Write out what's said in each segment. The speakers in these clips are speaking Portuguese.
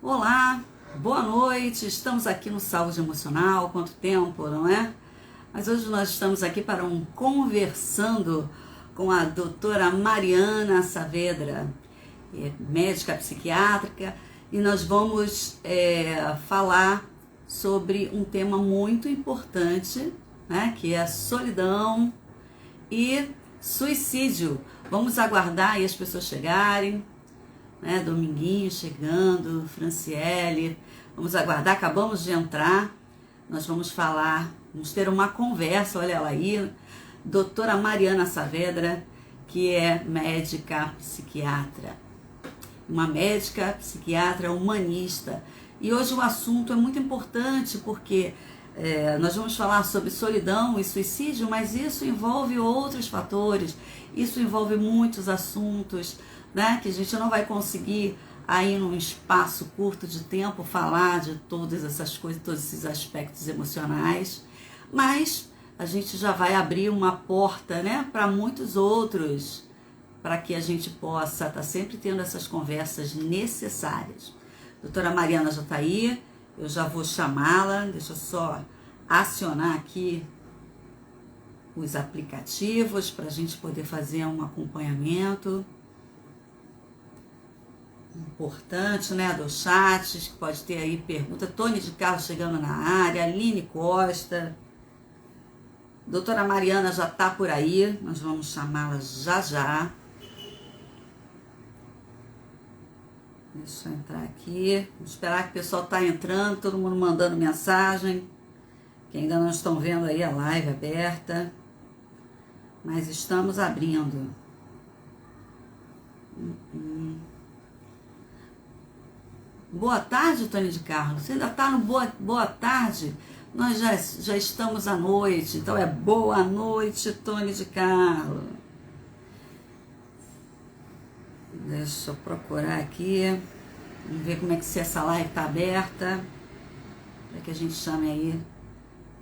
Olá, boa noite. Estamos aqui no Saúde Emocional. Quanto tempo, não é? Mas hoje nós estamos aqui para um conversando com a doutora Mariana Saavedra, médica psiquiátrica, e nós vamos falar sobre um tema muito importante, né, que é a solidão e suicídio. Vamos aguardar aí as pessoas chegarem, né? Dominguinho chegando, Franciele, vamos aguardar, acabamos de entrar, nós vamos falar, vamos ter uma conversa, olha ela aí, doutora Mariana Saavedra, que é médica psiquiatra, uma médica psiquiatra humanista, e hoje o assunto é muito importante porque nós vamos falar sobre solidão e suicídio, mas isso envolve outros fatores, isso envolve muitos assuntos, né, que a gente não vai conseguir aí num espaço curto de tempo falar de todas essas coisas, todos esses aspectos emocionais, mas a gente já vai abrir uma porta, né, para muitos outros, para que a gente possa estar sempre tendo essas conversas necessárias. Doutora Mariana já está aí, eu já vou chamá-la, deixa eu só acionar aqui os aplicativos para a gente poder fazer um acompanhamento importante, né, dos chats, que pode ter aí pergunta. Tony de Carlos chegando na área, Aline Costa, doutora Mariana já está por aí, nós vamos chamá-la já já. Deixa eu entrar aqui, vamos esperar que o pessoal está entrando, todo mundo mandando mensagem, que ainda não estão vendo aí a live aberta, mas estamos abrindo. Boa tarde, Tony de Carlos. Você ainda está no boa tarde? Nós já estamos à noite, então é boa noite, Tony de Carlos. Deixa eu procurar aqui. Vamos ver como é que se essa live está aberta. Para que a gente chame aí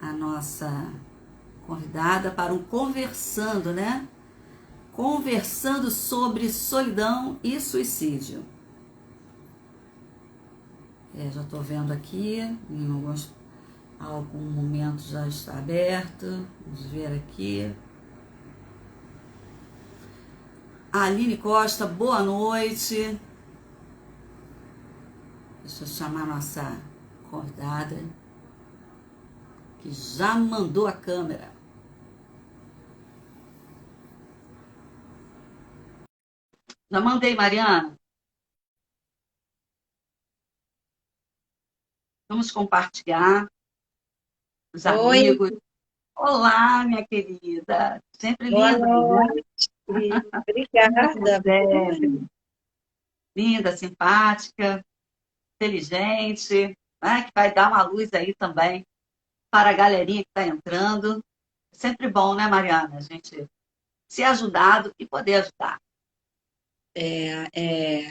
a nossa convidada para um conversando, né? Conversando sobre solidão e suicídio. Já estou vendo aqui, em algum momento já está aberto. Vamos ver aqui. Aline Costa, boa noite. Deixa eu chamar a nossa convidada, que já mandou a câmera. Já mandei, Mariana. Vamos compartilhar os Oi, amigos. Olá, minha querida. Sempre boa linda, né? noite. Como Obrigada. sempre. Linda, simpática, inteligente, né? Que vai dar uma luz aí também para a galerinha que está entrando. Sempre bom, né, Mariana? A gente ser ajudado e poder ajudar.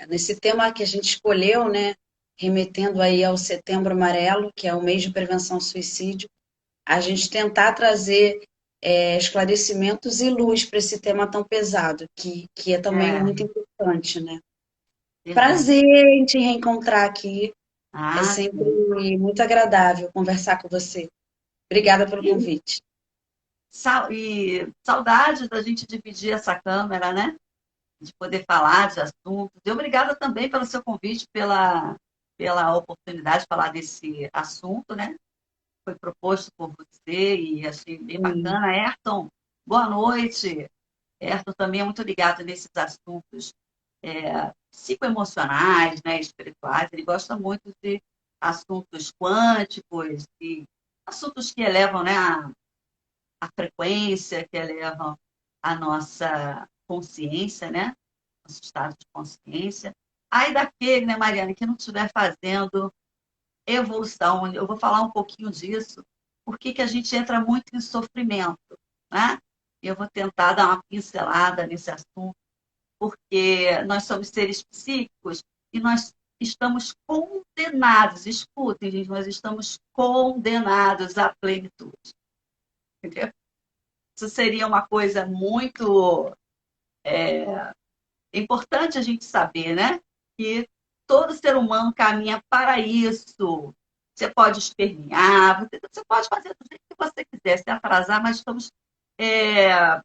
Nesse tema que a gente escolheu, né, remetendo aí ao Setembro Amarelo, que é o mês de prevenção ao suicídio, a gente tentar trazer esclarecimentos e luz para esse tema tão pesado, que é também É, muito importante, né? verdade. Prazer em te reencontrar aqui. É Ah, sempre sim. muito agradável conversar com você. Obrigada pelo E, convite. e saudade da gente dividir essa câmera, né? De poder falar de assuntos. E obrigada também pelo seu convite, pela oportunidade de falar desse assunto, né? Foi proposto por você e achei bem Sim. bacana. Ayrton, boa noite. Ayrton também é muito ligado nesses assuntos psicoemocionais, né, espirituais. Ele gosta muito de assuntos quânticos e assuntos que elevam, né, a frequência, que elevam a nossa consciência, né, nosso estado de consciência. Aí daquele, né, Mariana, que não estiver fazendo evolução, eu vou falar um pouquinho disso, porque que a gente entra muito em sofrimento, né? Eu vou tentar dar uma pincelada nesse assunto, porque nós somos seres psíquicos e nós estamos condenados, escutem, gente, nós estamos condenados à plenitude, entendeu? Isso seria uma coisa muito importante a gente saber, né? Que todo ser humano caminha para isso. Você pode espernear, você pode fazer do jeito que você quiser, se atrasar, mas estamos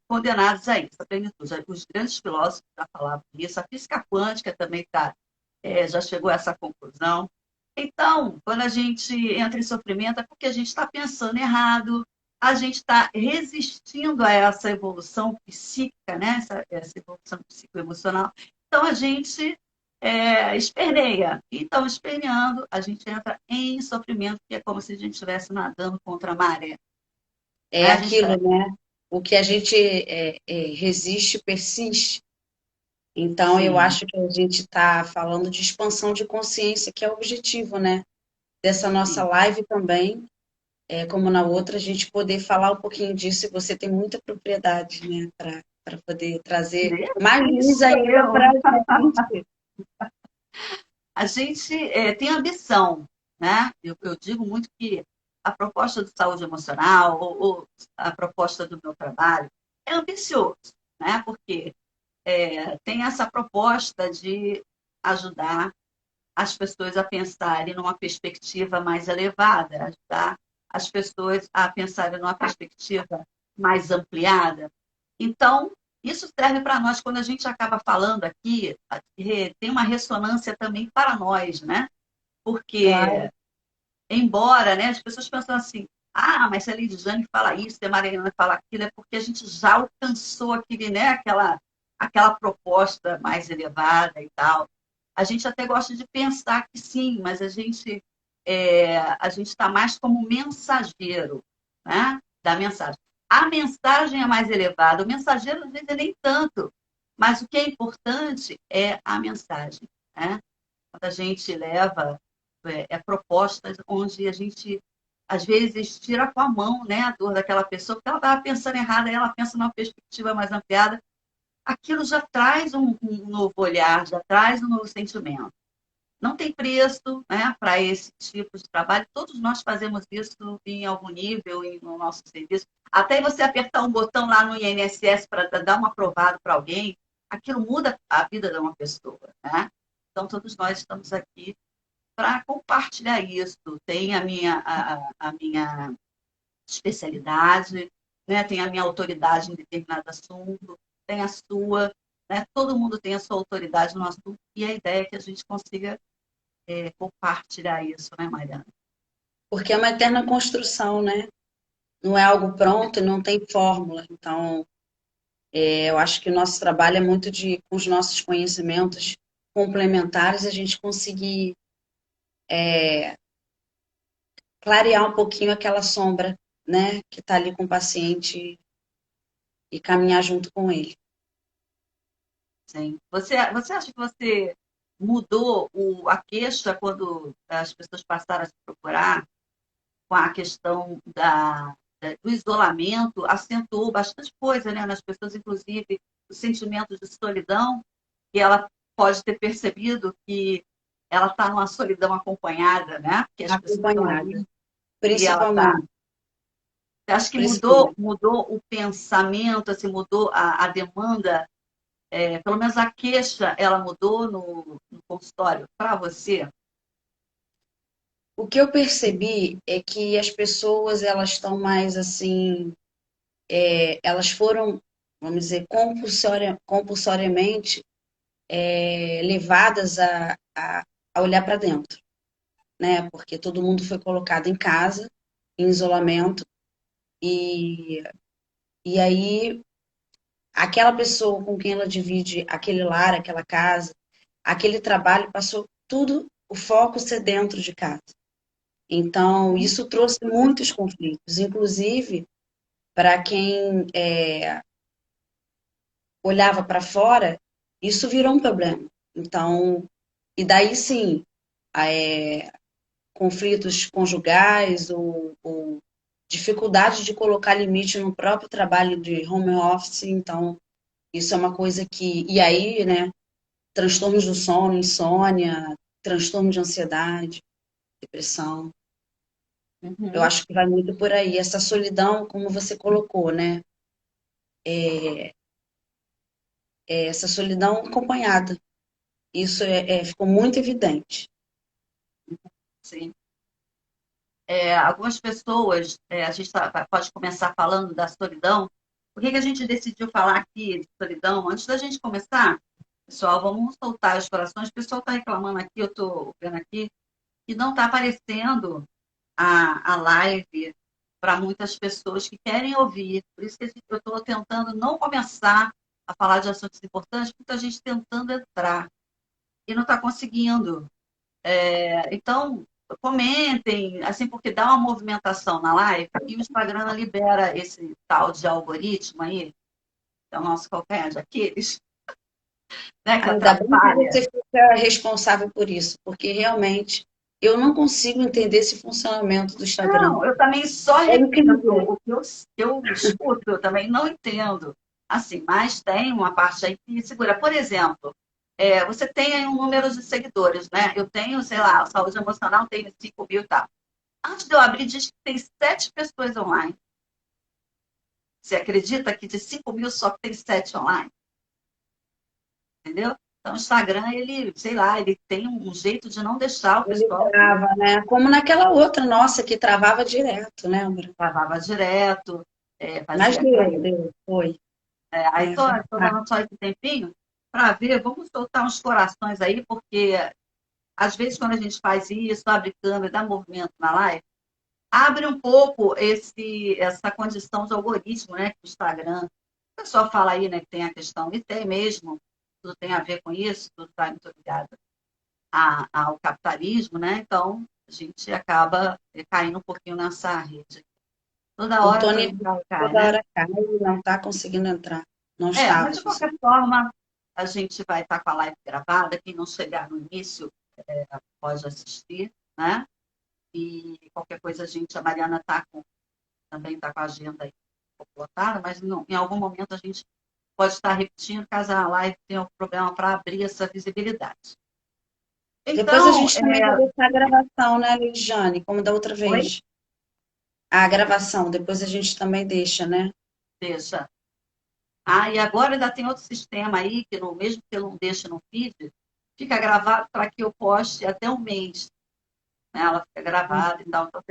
condenados a isso, a plenitude. Os grandes filósofos já falavam disso, a física quântica também já chegou a essa conclusão. Então, quando a gente entra em sofrimento, é porque a gente está pensando errado, a gente está resistindo a essa evolução psíquica, né? essa evolução psicoemocional. Então, a gente esperneia. Então, esperneando, a gente entra em sofrimento, que é como se a gente estivesse nadando contra a maré. É A gente aquilo, tá... né? O que a gente resiste, persiste. Então, eu Sim, acho que a gente está falando de expansão de consciência, que é o objetivo, né? Dessa nossa sim. live também, como na outra, a gente poder falar um pouquinho disso e você tem muita propriedade, né? Para poder trazer mais luz Isso ainda para eu. a gente. A gente tem ambição, né? Eu digo muito que a proposta de saúde emocional ou a proposta do meu trabalho é ambicioso, né? Porque tem essa proposta de ajudar as pessoas a pensarem numa perspectiva mais elevada, ajudar as pessoas a pensarem numa perspectiva mais ampliada. Então, isso serve para nós quando a gente acaba falando aqui, tem uma ressonância também para nós, né? Claro. Porque, embora, né, as pessoas pensam assim, mas se a Lidiane fala isso, se a Mariana fala aquilo, é porque a gente já alcançou aquele, né, aquela proposta mais elevada e tal. A gente até gosta de pensar que sim, mas a gente está mais como mensageiro, né, da mensagem. A mensagem é mais elevada, o mensageiro às vezes é nem tanto, mas o que é importante é a mensagem, né? Quando a gente leva propostas onde a gente, às vezes, tira com a mão, né, a dor daquela pessoa, porque ela estava pensando errada, e ela pensa numa perspectiva mais ampliada, aquilo já traz um novo olhar, já traz um novo sentimento. Não tem preço, né, para esse tipo de trabalho. Todos nós fazemos isso em algum nível no nosso serviço. Até você apertar um botão lá no INSS para dar um aprovado para alguém, aquilo muda a vida de uma pessoa, né? Então, todos nós estamos aqui para compartilhar isso. Tem a minha especialidade, né? Tem a minha autoridade em determinado assunto, tem a sua, né? Todo mundo tem a sua autoridade no assunto, e a ideia é que a gente consiga compartilhar isso, né, Mariana? Porque é uma eterna construção, né? Não é algo pronto, não tem fórmula. Então, eu acho que o nosso trabalho é muito de, com os nossos conhecimentos complementares, a gente conseguir clarear um pouquinho aquela sombra, né, que está ali com o paciente e caminhar junto com ele. Sim. Você acha que você mudou a queixa quando as pessoas passaram a se procurar com a questão do isolamento, acentuou bastante coisa, né, nas pessoas, inclusive o sentimento de solidão, que ela pode ter percebido que ela está numa solidão acompanhada, né? Que as pessoas estão Acompanhada, ali e ela está. principalmente, Acho que mudou, principalmente. mudou o pensamento, assim, mudou a demanda, pelo menos a queixa, ela mudou no consultório para você. O que eu percebi é que as pessoas, elas estão mais assim, elas foram, vamos dizer, compulsoriamente levadas a olhar para dentro, né? Porque todo mundo foi colocado em casa, em isolamento, e, e aí aquela pessoa com quem ela divide aquele lar, aquela casa, aquele trabalho, passou tudo, o foco ser dentro de casa. Então, isso trouxe muitos conflitos, inclusive para quem olhava para fora, isso virou um problema. Então, e daí sim, é, conflitos conjugais ou dificuldade de colocar limite no próprio trabalho de home office. Então, isso é uma coisa que. E aí, né? Transtornos do sono, insônia, transtorno de ansiedade, depressão. Eu Uhum. acho que vai muito por aí. Essa solidão, como você colocou, né? Essa solidão acompanhada. Isso ficou muito evidente. Sim. Algumas pessoas, a gente pode começar falando da solidão. Por que que a gente decidiu falar aqui de solidão? Antes da gente começar, pessoal, vamos soltar os corações. O pessoal está reclamando aqui, eu estou vendo aqui, que não está aparecendo a live para muitas pessoas que querem ouvir. Por isso que eu estou tentando não começar a falar de assuntos importantes, muita gente tentando entrar e não está conseguindo. Então, comentem, assim, porque dá uma movimentação na live e o Instagram libera esse tal de algoritmo aí, que é o nosso calcanhar de Aquiles, né, que Ainda bem que atrapalha. você fica responsável por isso, porque realmente eu não consigo entender esse funcionamento do Instagram. Não, eu também só É repito incrível. o que eu escuto, eu também não entendo. Assim, mas tem uma parte aí que segura. Por exemplo, você tem aí um número de seguidores, né? Eu tenho, sei lá, saúde emocional tem 5 mil e tal. Antes de eu abrir, diz que tem 7 pessoas online. Você acredita que de 5 mil só tem 7 online? Entendeu? Então, o Instagram, ele, sei lá, ele tem um jeito de não deixar o Ele pessoal ver. trava, né? Como naquela outra nossa que travava direto, lembra? Gravava direto, Mas fazia deu, aquele. deu, foi. Aí É tô verdade. dando só esse tempinho para ver, vamos soltar uns corações aí, porque às vezes quando a gente faz isso, abre câmera, dá movimento na live, abre um pouco essa condição de algoritmo, né, que o Instagram. O pessoal fala aí, né, que tem a questão, e tem mesmo, tudo tem a ver com isso, tudo está muito ligado ao capitalismo, né? Então, a gente acaba caindo um pouquinho nessa rede. Toda O hora Tony também cai, toda né? hora cai e não está conseguindo entrar. Não estava Mas de qualquer conseguindo. forma, a gente vai estar com a live gravada. Quem não chegar no início pode assistir, né? E qualquer coisa, a Mariana também está com a agenda aí um pouco lotada, mas não, em algum momento a gente pode estar repetindo caso a live tenha um problema para abrir essa visibilidade. Depois a Então, gente também vai deixar a gravação, né, Lidiane? Como da outra oi? vez. A gravação, depois a gente também deixa, né? Deixa. E agora ainda tem outro sistema aí, que mesmo que eu não deixe no feed, fica gravado para que eu poste até um mês. Né? Ela fica gravada e tal. Então,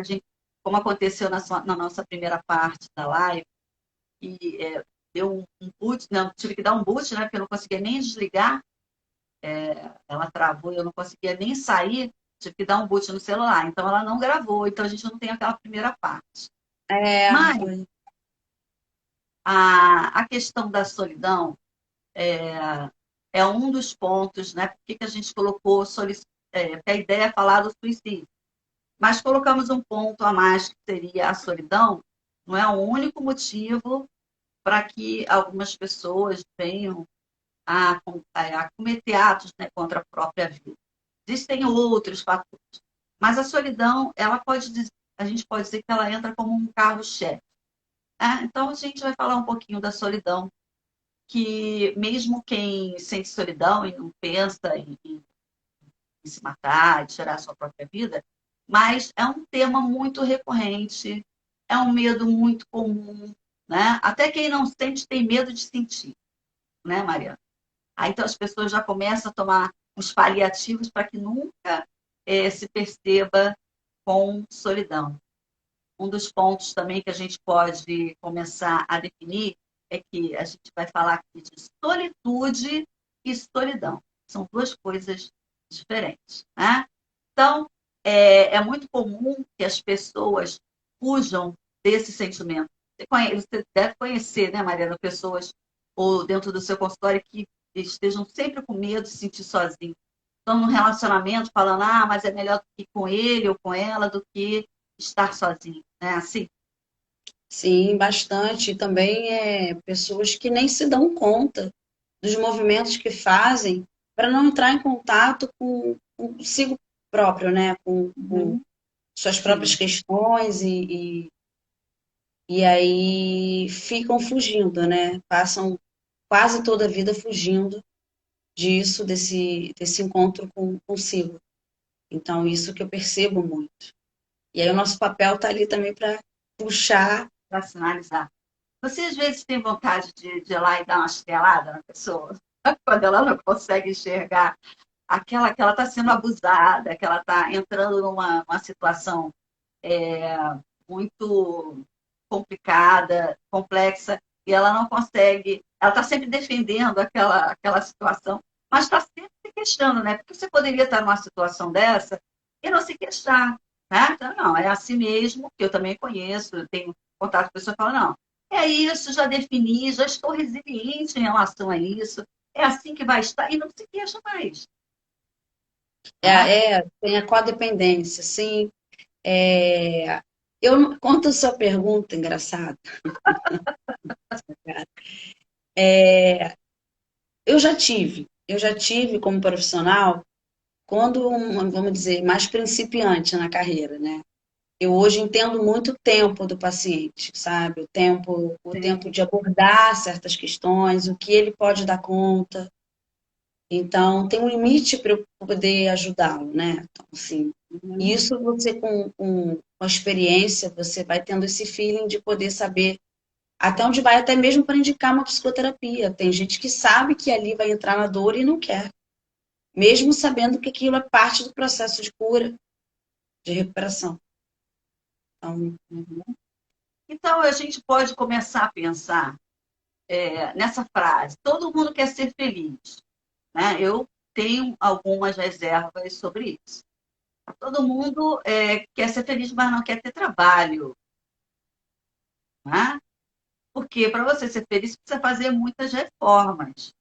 como aconteceu na nossa primeira parte da live, e deu um boot, não, tive que dar um boot, né? Porque eu não conseguia nem desligar, ela travou, eu não conseguia nem sair, tive que dar um boot no celular. Então ela não gravou, então a gente não tem aquela primeira parte. Mas Foi. a questão da solidão é um dos pontos, né? Por que a gente colocou que a ideia é falar do suicídio. Mas colocamos um ponto a mais, que seria a solidão, não é o único motivo para que algumas pessoas venham a cometer atos, né, contra a própria vida. Existem outros fatores, mas a solidão, a gente pode dizer que ela entra como um carro-chefe. Então, a gente vai falar um pouquinho da solidão, que mesmo quem sente solidão e não pensa em se matar, de tirar a sua própria vida, mas é um tema muito recorrente, é um medo muito comum, né? Até quem não sente tem medo de sentir, né, Mariana? Aí então as pessoas já começam a tomar os paliativos para que nunca se perceba com solidão. Um dos pontos também que a gente pode começar a definir é que a gente vai falar aqui de solitude e solidão. São duas coisas diferentes, né? Então, é muito comum que as pessoas fujam desse sentimento. Você deve conhecer, né, Mariana, pessoas ou dentro do seu consultório que estejam sempre com medo de se sentir sozinho. Estão num relacionamento falando, mas é melhor ir com ele ou com ela do que estar sozinho, né? Assim, Sim, bastante. E também pessoas que nem se dão conta dos movimentos que fazem para não entrar em contato com consigo próprio, né? Com uhum, suas próprias sim, questões e aí ficam fugindo, né? Passam quase toda a vida fugindo disso, desse encontro consigo. Então, isso que eu percebo muito. E aí o nosso papel está ali também para puxar. para sinalizar. Você às vezes tem vontade de ir lá e dar uma chinelada na pessoa, quando ela não consegue enxergar aquela que ela está sendo abusada, que ela está entrando numa situação muito complicada, complexa, e ela não consegue, ela está sempre defendendo aquela situação, mas está sempre se queixando, né? Porque você poderia estar numa situação dessa e não se queixar, né? Então, não, é assim mesmo, que eu também conheço, eu tenho contato com pessoas que falam, não, é isso, já defini, já estou resiliente em relação a isso, é assim que vai estar, e não se queixa mais, né? Tem a codependência, sim. É, quanto à sua pergunta, engraçada, eu já tive como profissional, quando, vamos dizer, mais principiante na carreira, né? Eu hoje entendo muito o tempo do paciente, sabe? O tempo Sim. de abordar certas questões, o que ele pode dar conta. Então, tem um limite para eu poder ajudá-lo, né? Então, assim, Uhum. isso você com a experiência, você vai tendo esse feeling de poder saber até onde vai, até mesmo para indicar uma psicoterapia. Tem gente que sabe que ali vai entrar na dor e não quer, mesmo sabendo que aquilo é parte do processo de cura, de recuperação. Então, Então, a gente pode começar a pensar nessa frase: todo mundo quer ser feliz, né? Eu tenho algumas reservas sobre isso. Todo mundo quer ser feliz, mas não quer ter trabalho, né? Porque para você ser feliz, você precisa fazer muitas reformas.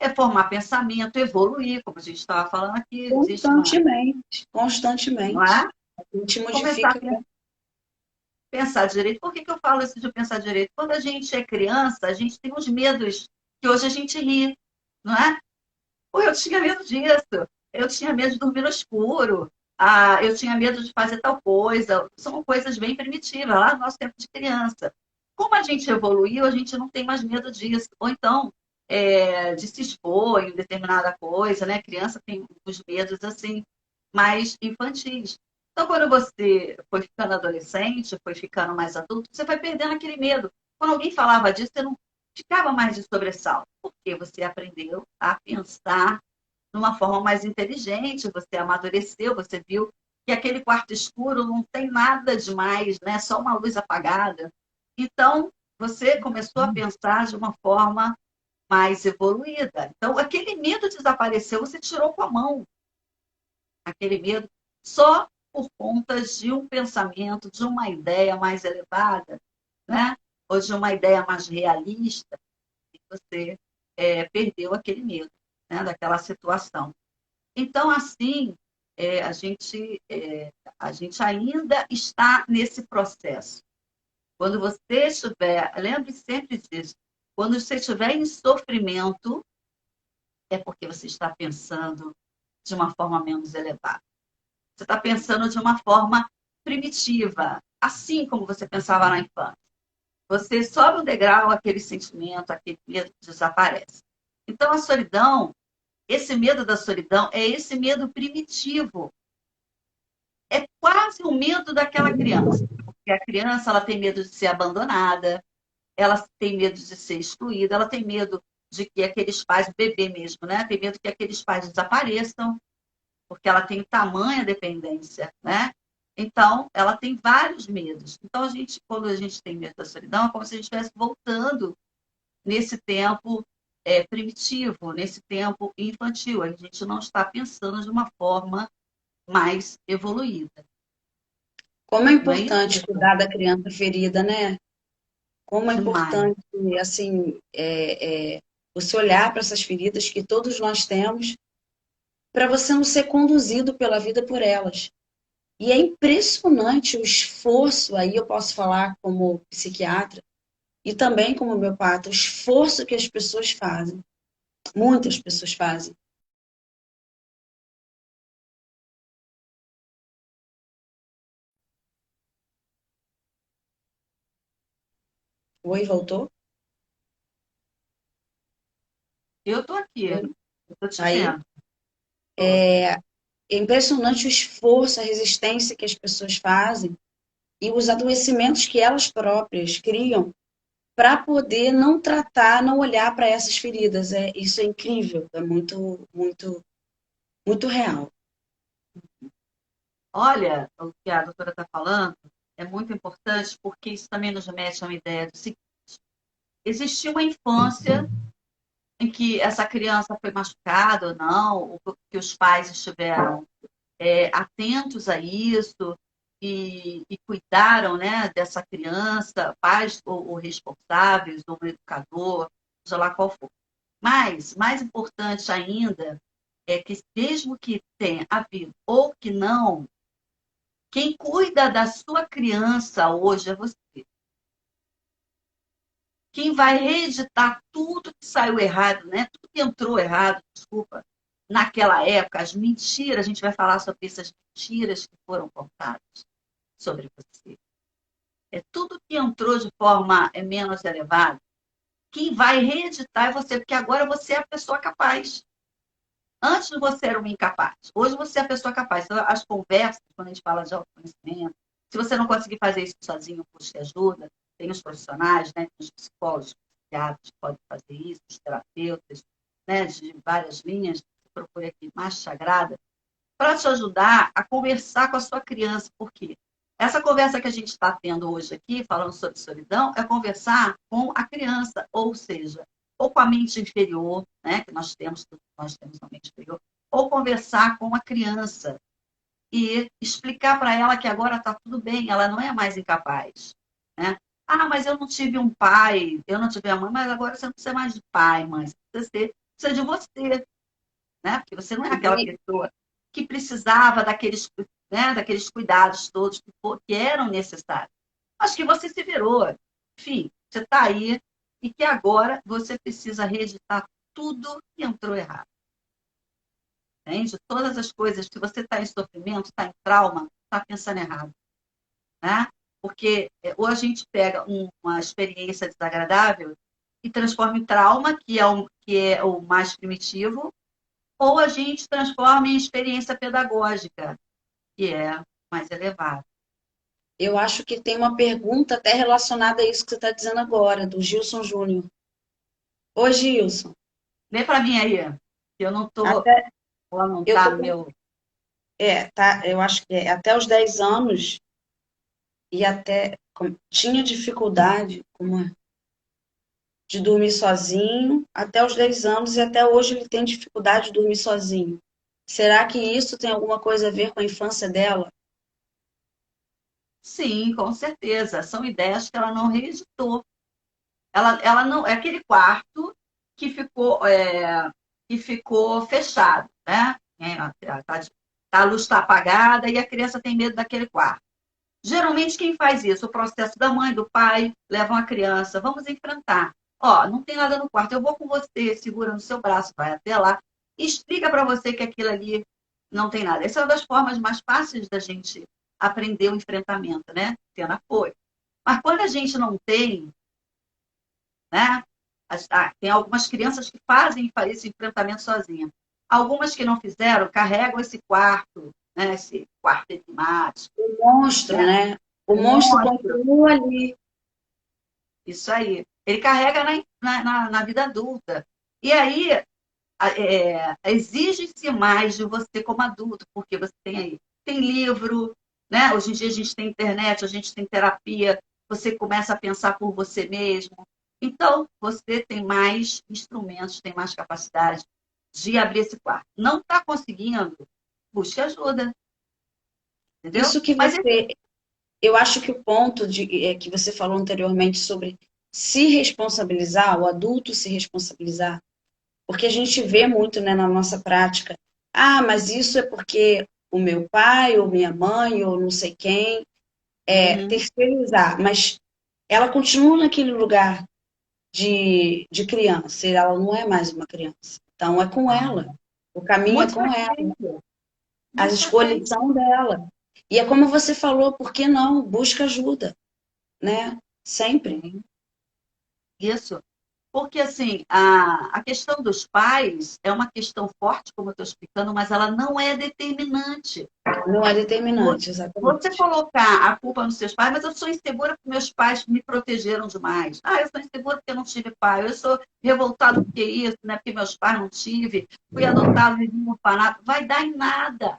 Reformar pensamento, evoluir, como a gente estava falando aqui, existe uma, constantemente, não constantemente. é? A gente Começar a modifica. pensar direito. Por que eu falo isso de pensar direito? Quando a gente é criança, a gente tem uns medos que hoje a gente ri, não é? Pô, eu tinha medo disso. Eu tinha medo de dormir no escuro. Eu tinha medo de fazer tal coisa. São coisas bem primitivas, lá no nosso tempo de criança. Como a gente evoluiu, a gente não tem mais medo disso. Ou então, de se expor em determinada coisa, né? Criança tem os medos assim, mais infantis. Então, quando você foi ficando adolescente, foi ficando mais adulto, você vai perdendo aquele medo. Quando alguém falava disso, você não ficava mais de sobressalto, porque você aprendeu a pensar de uma forma mais inteligente, você amadureceu, você viu que aquele quarto escuro não tem nada demais, né? Só uma luz apagada. Então, você começou a pensar de uma forma mais evoluída. Então, aquele medo desapareceu, você tirou com a mão aquele medo só por conta de um pensamento, de uma ideia mais elevada, né? Ou de uma ideia mais realista, e você perdeu aquele medo, né? Daquela situação. Então, assim, a gente ainda está nesse processo. Quando você estiver, lembre sempre disso, quando você estiver em sofrimento, é porque você está pensando de uma forma menos elevada. Você está pensando de uma forma primitiva, assim como você pensava na infância. Você sobe um degrau, aquele sentimento, aquele medo desaparece. Então, a solidão, esse medo da solidão, é esse medo primitivo. É quase o medo daquela criança. Porque a criança ela tem medo de ser abandonada, ela tem medo de ser excluída, ela tem medo de que aqueles pais, o bebê mesmo, né? Tem medo que aqueles pais desapareçam, porque ela tem tamanha dependência, né? Então, ela tem vários medos. Então, quando a gente tem medo da solidão, é como se a gente estivesse voltando nesse tempo primitivo, nesse tempo infantil. A gente não está pensando de uma forma mais evoluída. Como é Não é isso, importante doutor? cuidar da criança ferida, né? Como é Demais. importante, assim, você olhar para essas feridas que todos nós temos, para você não ser conduzido pela vida por elas. E é impressionante o esforço, aí eu posso falar como psiquiatra e também como homeopata, o esforço que as pessoas fazem, muitas pessoas fazem. Oi, voltou? Eu estou aqui, Oi, eu estou te tá aí? vendo. Tô. É impressionante o esforço, a resistência que as pessoas fazem e os adoecimentos que elas próprias criam para poder não tratar, não olhar para essas feridas. Isso é incrível, é muito, muito. muito real. Olha, o que a doutora está falando é muito importante porque isso também nos remete a uma ideia do seguinte: existiu uma infância em que essa criança foi machucada ou não, ou que os pais estiveram atentos a isso e cuidaram, né, dessa criança, pais ou responsáveis, ou um educador, seja lá qual for. Mas, mais importante ainda, é que mesmo que tenha havido ou que não, quem cuida da sua criança hoje é você. Quem vai reeditar tudo que saiu errado, né? Tudo que entrou errado, desculpa, naquela época, as mentiras, a gente vai falar sobre essas mentiras que foram contadas sobre você. É tudo que entrou de forma menos elevada. Quem vai reeditar é você, porque agora você é a pessoa capaz. Antes você era um incapaz. Hoje você é a pessoa capaz. Então, as conversas, quando a gente fala de autoconhecimento, se você não conseguir fazer isso sozinho, busque ajuda. Tem os profissionais, né? Tem os psicólogos, os psiquiatras que podem fazer isso, os terapeutas, né? De várias linhas. Procure aqui, mais sagrada, para te ajudar a conversar com a sua criança. Por quê? Essa conversa que a gente está tendo hoje aqui, falando sobre solidão, é conversar com a criança, ou seja, ou com a mente inferior, né, que nós temos a mente inferior, ou conversar com a criança e explicar para ela que agora está tudo bem, ela não é mais incapaz, né? Ah, mas eu não tive um pai, eu não tive a mãe, mas agora você não precisa mais de pai, mãe, você precisa de você, né? Porque você não é aquela pessoa que precisava daqueles, né, daqueles cuidados todos que eram necessários. Acho que você se virou. Enfim, você está aí e que agora você precisa reeditar tudo que entrou errado. Entende? Todas as coisas, se você está em sofrimento, está em trauma, está pensando errado. Né? Porque ou a gente pega uma experiência desagradável e transforma em trauma, que é o mais primitivo, ou a gente transforma em experiência pedagógica, que é mais elevada. Eu acho que tem uma pergunta até relacionada a isso que você está dizendo agora, do Gilson Júnior. Ô, Gilson, Lê para mim aí, que eu não estou, até ela não eu está tô no meu. tá, eu acho que até os 10 anos e até tinha dificuldade de dormir sozinho, até os 10 anos e até hoje ele tem dificuldade de dormir sozinho. Será que isso tem alguma coisa a ver com a infância dela? Sim, com certeza. São ideias que ela não reeditou. Ela não. É aquele quarto que ficou fechado, né? A luz está apagada e a criança tem medo daquele quarto. Geralmente, quem faz isso? O processo da mãe, do pai, levam a criança. Vamos enfrentar. Ó, não tem nada no quarto. Eu vou com você, segura no seu braço, vai até lá. E explica para você que aquilo ali não tem nada. Essa é uma das formas mais fáceis da gente aprender o enfrentamento, né? Tendo apoio. Mas quando a gente não tem, né? Tem algumas crianças que fazem esse enfrentamento sozinha. Algumas que não fizeram, carregam esse quarto, né? Esse quarto enigmático, O monstro, né? né? O O monstro monstro. continua ali. Isso aí. Ele carrega na vida adulta. E aí, exige-se mais de você como adulto, porque você tem aí, tem livro, né? Hoje em dia a gente tem internet, a gente tem terapia, você começa a pensar por você mesmo. Então, você tem mais instrumentos, tem mais capacidade de abrir esse quarto. Não está conseguindo? Busque ajuda, entendeu? Isso que Mas você, eu acho que o ponto que você falou anteriormente sobre se responsabilizar, o adulto se responsabilizar, porque a gente vê muito, né, na nossa prática, ah, mas isso é porque o meu pai, ou minha mãe, ou não sei quem, terceirizar, mas ela continua naquele lugar de criança, e ela não é mais uma criança. Então é com ela, o caminho é muito com ela, perfeito, as muito escolhas perfeito. são dela. E é como você falou, por que não? Busca ajuda, né? Sempre. Isso. Porque, assim, a questão dos pais é uma questão forte, como eu estou explicando, mas ela não é determinante. Não é determinante, Você exatamente. colocar a culpa nos seus pais, mas eu sou insegura porque meus pais me protegeram demais. Ah, eu sou insegura porque eu não tive pai. Eu sou revoltado porque isso, né? Porque meus pais não tive. Fui adotado, vivi no orfanato. Vai dar em nada.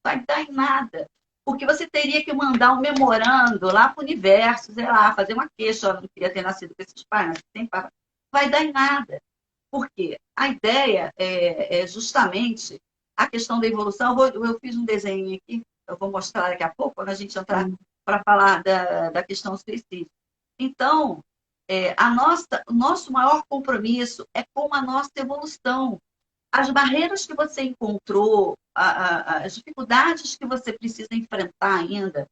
Vai dar em nada. Porque você teria que mandar um memorando lá para o universo, sei lá, fazer uma queixa. Eu não queria ter nascido com esses pais, mas tem pai. Vai dar em nada. Por quê? A ideia é justamente a questão da evolução. Eu fiz um desenho aqui, eu vou mostrar daqui a pouco, quando a gente entrar para falar da questão do suicídio. Então, o nosso maior compromisso é com a nossa evolução. As barreiras que você encontrou, as dificuldades que você precisa enfrentar ainda,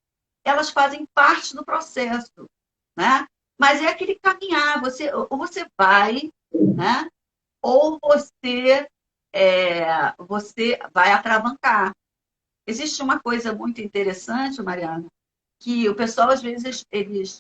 elas fazem parte do processo, né? Mas é aquele caminhar, ou você vai, né? Ou você vai atravancar. Existe uma coisa muito interessante, Mariana, que o pessoal, às vezes, eles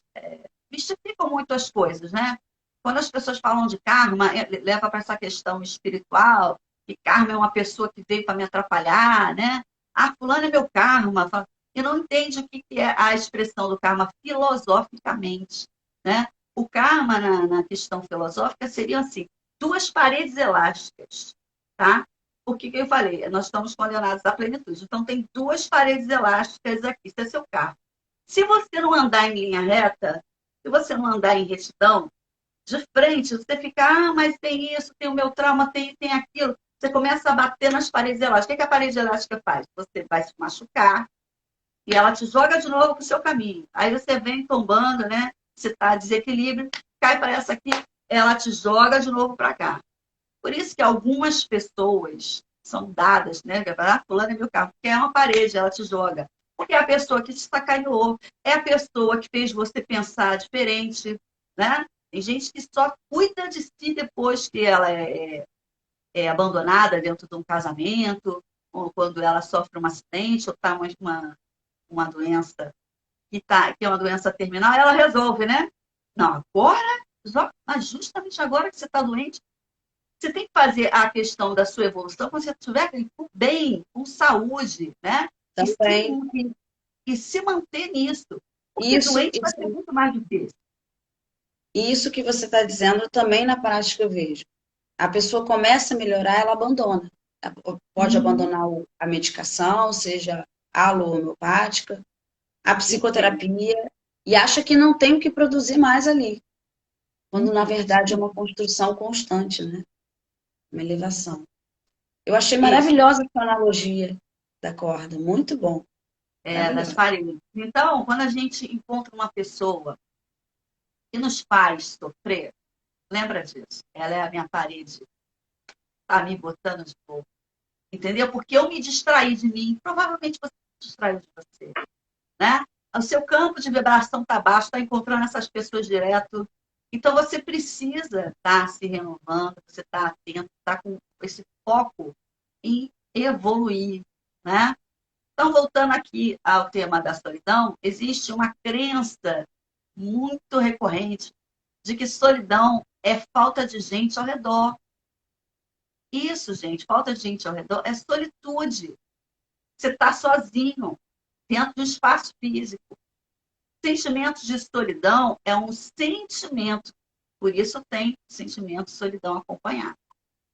mistificam muito as coisas, né? Quando as pessoas falam de karma, leva para essa questão espiritual, que karma é uma pessoa que veio para me atrapalhar, né? Ah, fulano é meu karma. E não entende o que é a expressão do karma filosoficamente, né? O karma, na questão filosófica, seria assim, duas paredes elásticas, tá? Por que eu falei? Nós estamos condenados à plenitude. Então, tem duas paredes elásticas aqui. Isso é seu karma. Se você não andar em linha reta, se você não andar em retidão, de frente, você fica, ah, mas tem isso, tem o meu trauma, tem aquilo. Você começa a bater nas paredes elásticas. O que a parede elástica faz? Você vai se machucar e ela te joga de novo para o seu caminho. Aí você vem tombando, né? Você está desequilíbrio, cai para essa aqui, ela te joga de novo para cá. Por isso que algumas pessoas são dadas, né? Ah, fulano é meu carro, porque é uma parede, ela te joga. Porque é a pessoa que te sacaneou, é a pessoa que fez você pensar diferente, né? Tem gente que só cuida de si depois que ela é abandonada dentro de um casamento, ou quando ela sofre um acidente, ou está uma doença que é uma doença terminal, ela resolve, né? Não, agora, mas justamente agora que você está doente, você tem que fazer a questão da sua evolução quando você estiver bem, com saúde, né? Também, E se manter nisso. Porque isso, doente vai ser muito mais difícil. isso que você está dizendo também na prática eu vejo. A pessoa começa a melhorar, ela abandona. Ela pode Uhum. abandonar a medicação, seja alo-homeopática, a Perfeito. psicoterapia, e acha que não tem o que produzir mais ali, quando na Uhum. verdade é uma construção constante, né? Uma elevação. Eu achei Isso, maravilhosa a sua analogia da corda, muito bom, das maravilhosa. paredes. Então, quando a gente encontra uma pessoa que nos faz sofrer, lembra disso. Ela é a minha parede, tá me botando de novo. Entendeu? Porque eu me distraí de mim, provavelmente você se distraiu de você, né? O seu campo de vibração está baixo, está encontrando essas pessoas direto. Então, você precisa estar se renovando, você está atento, está com esse foco em evoluir, né? Então, voltando aqui ao tema da solidão, existe uma crença muito recorrente de que solidão é falta de gente ao redor. Isso, gente, falta de gente ao redor é solitude. Você está sozinho, dentro de um espaço físico. Sentimento de solidão é um sentimento, por isso tem sentimento de solidão acompanhado.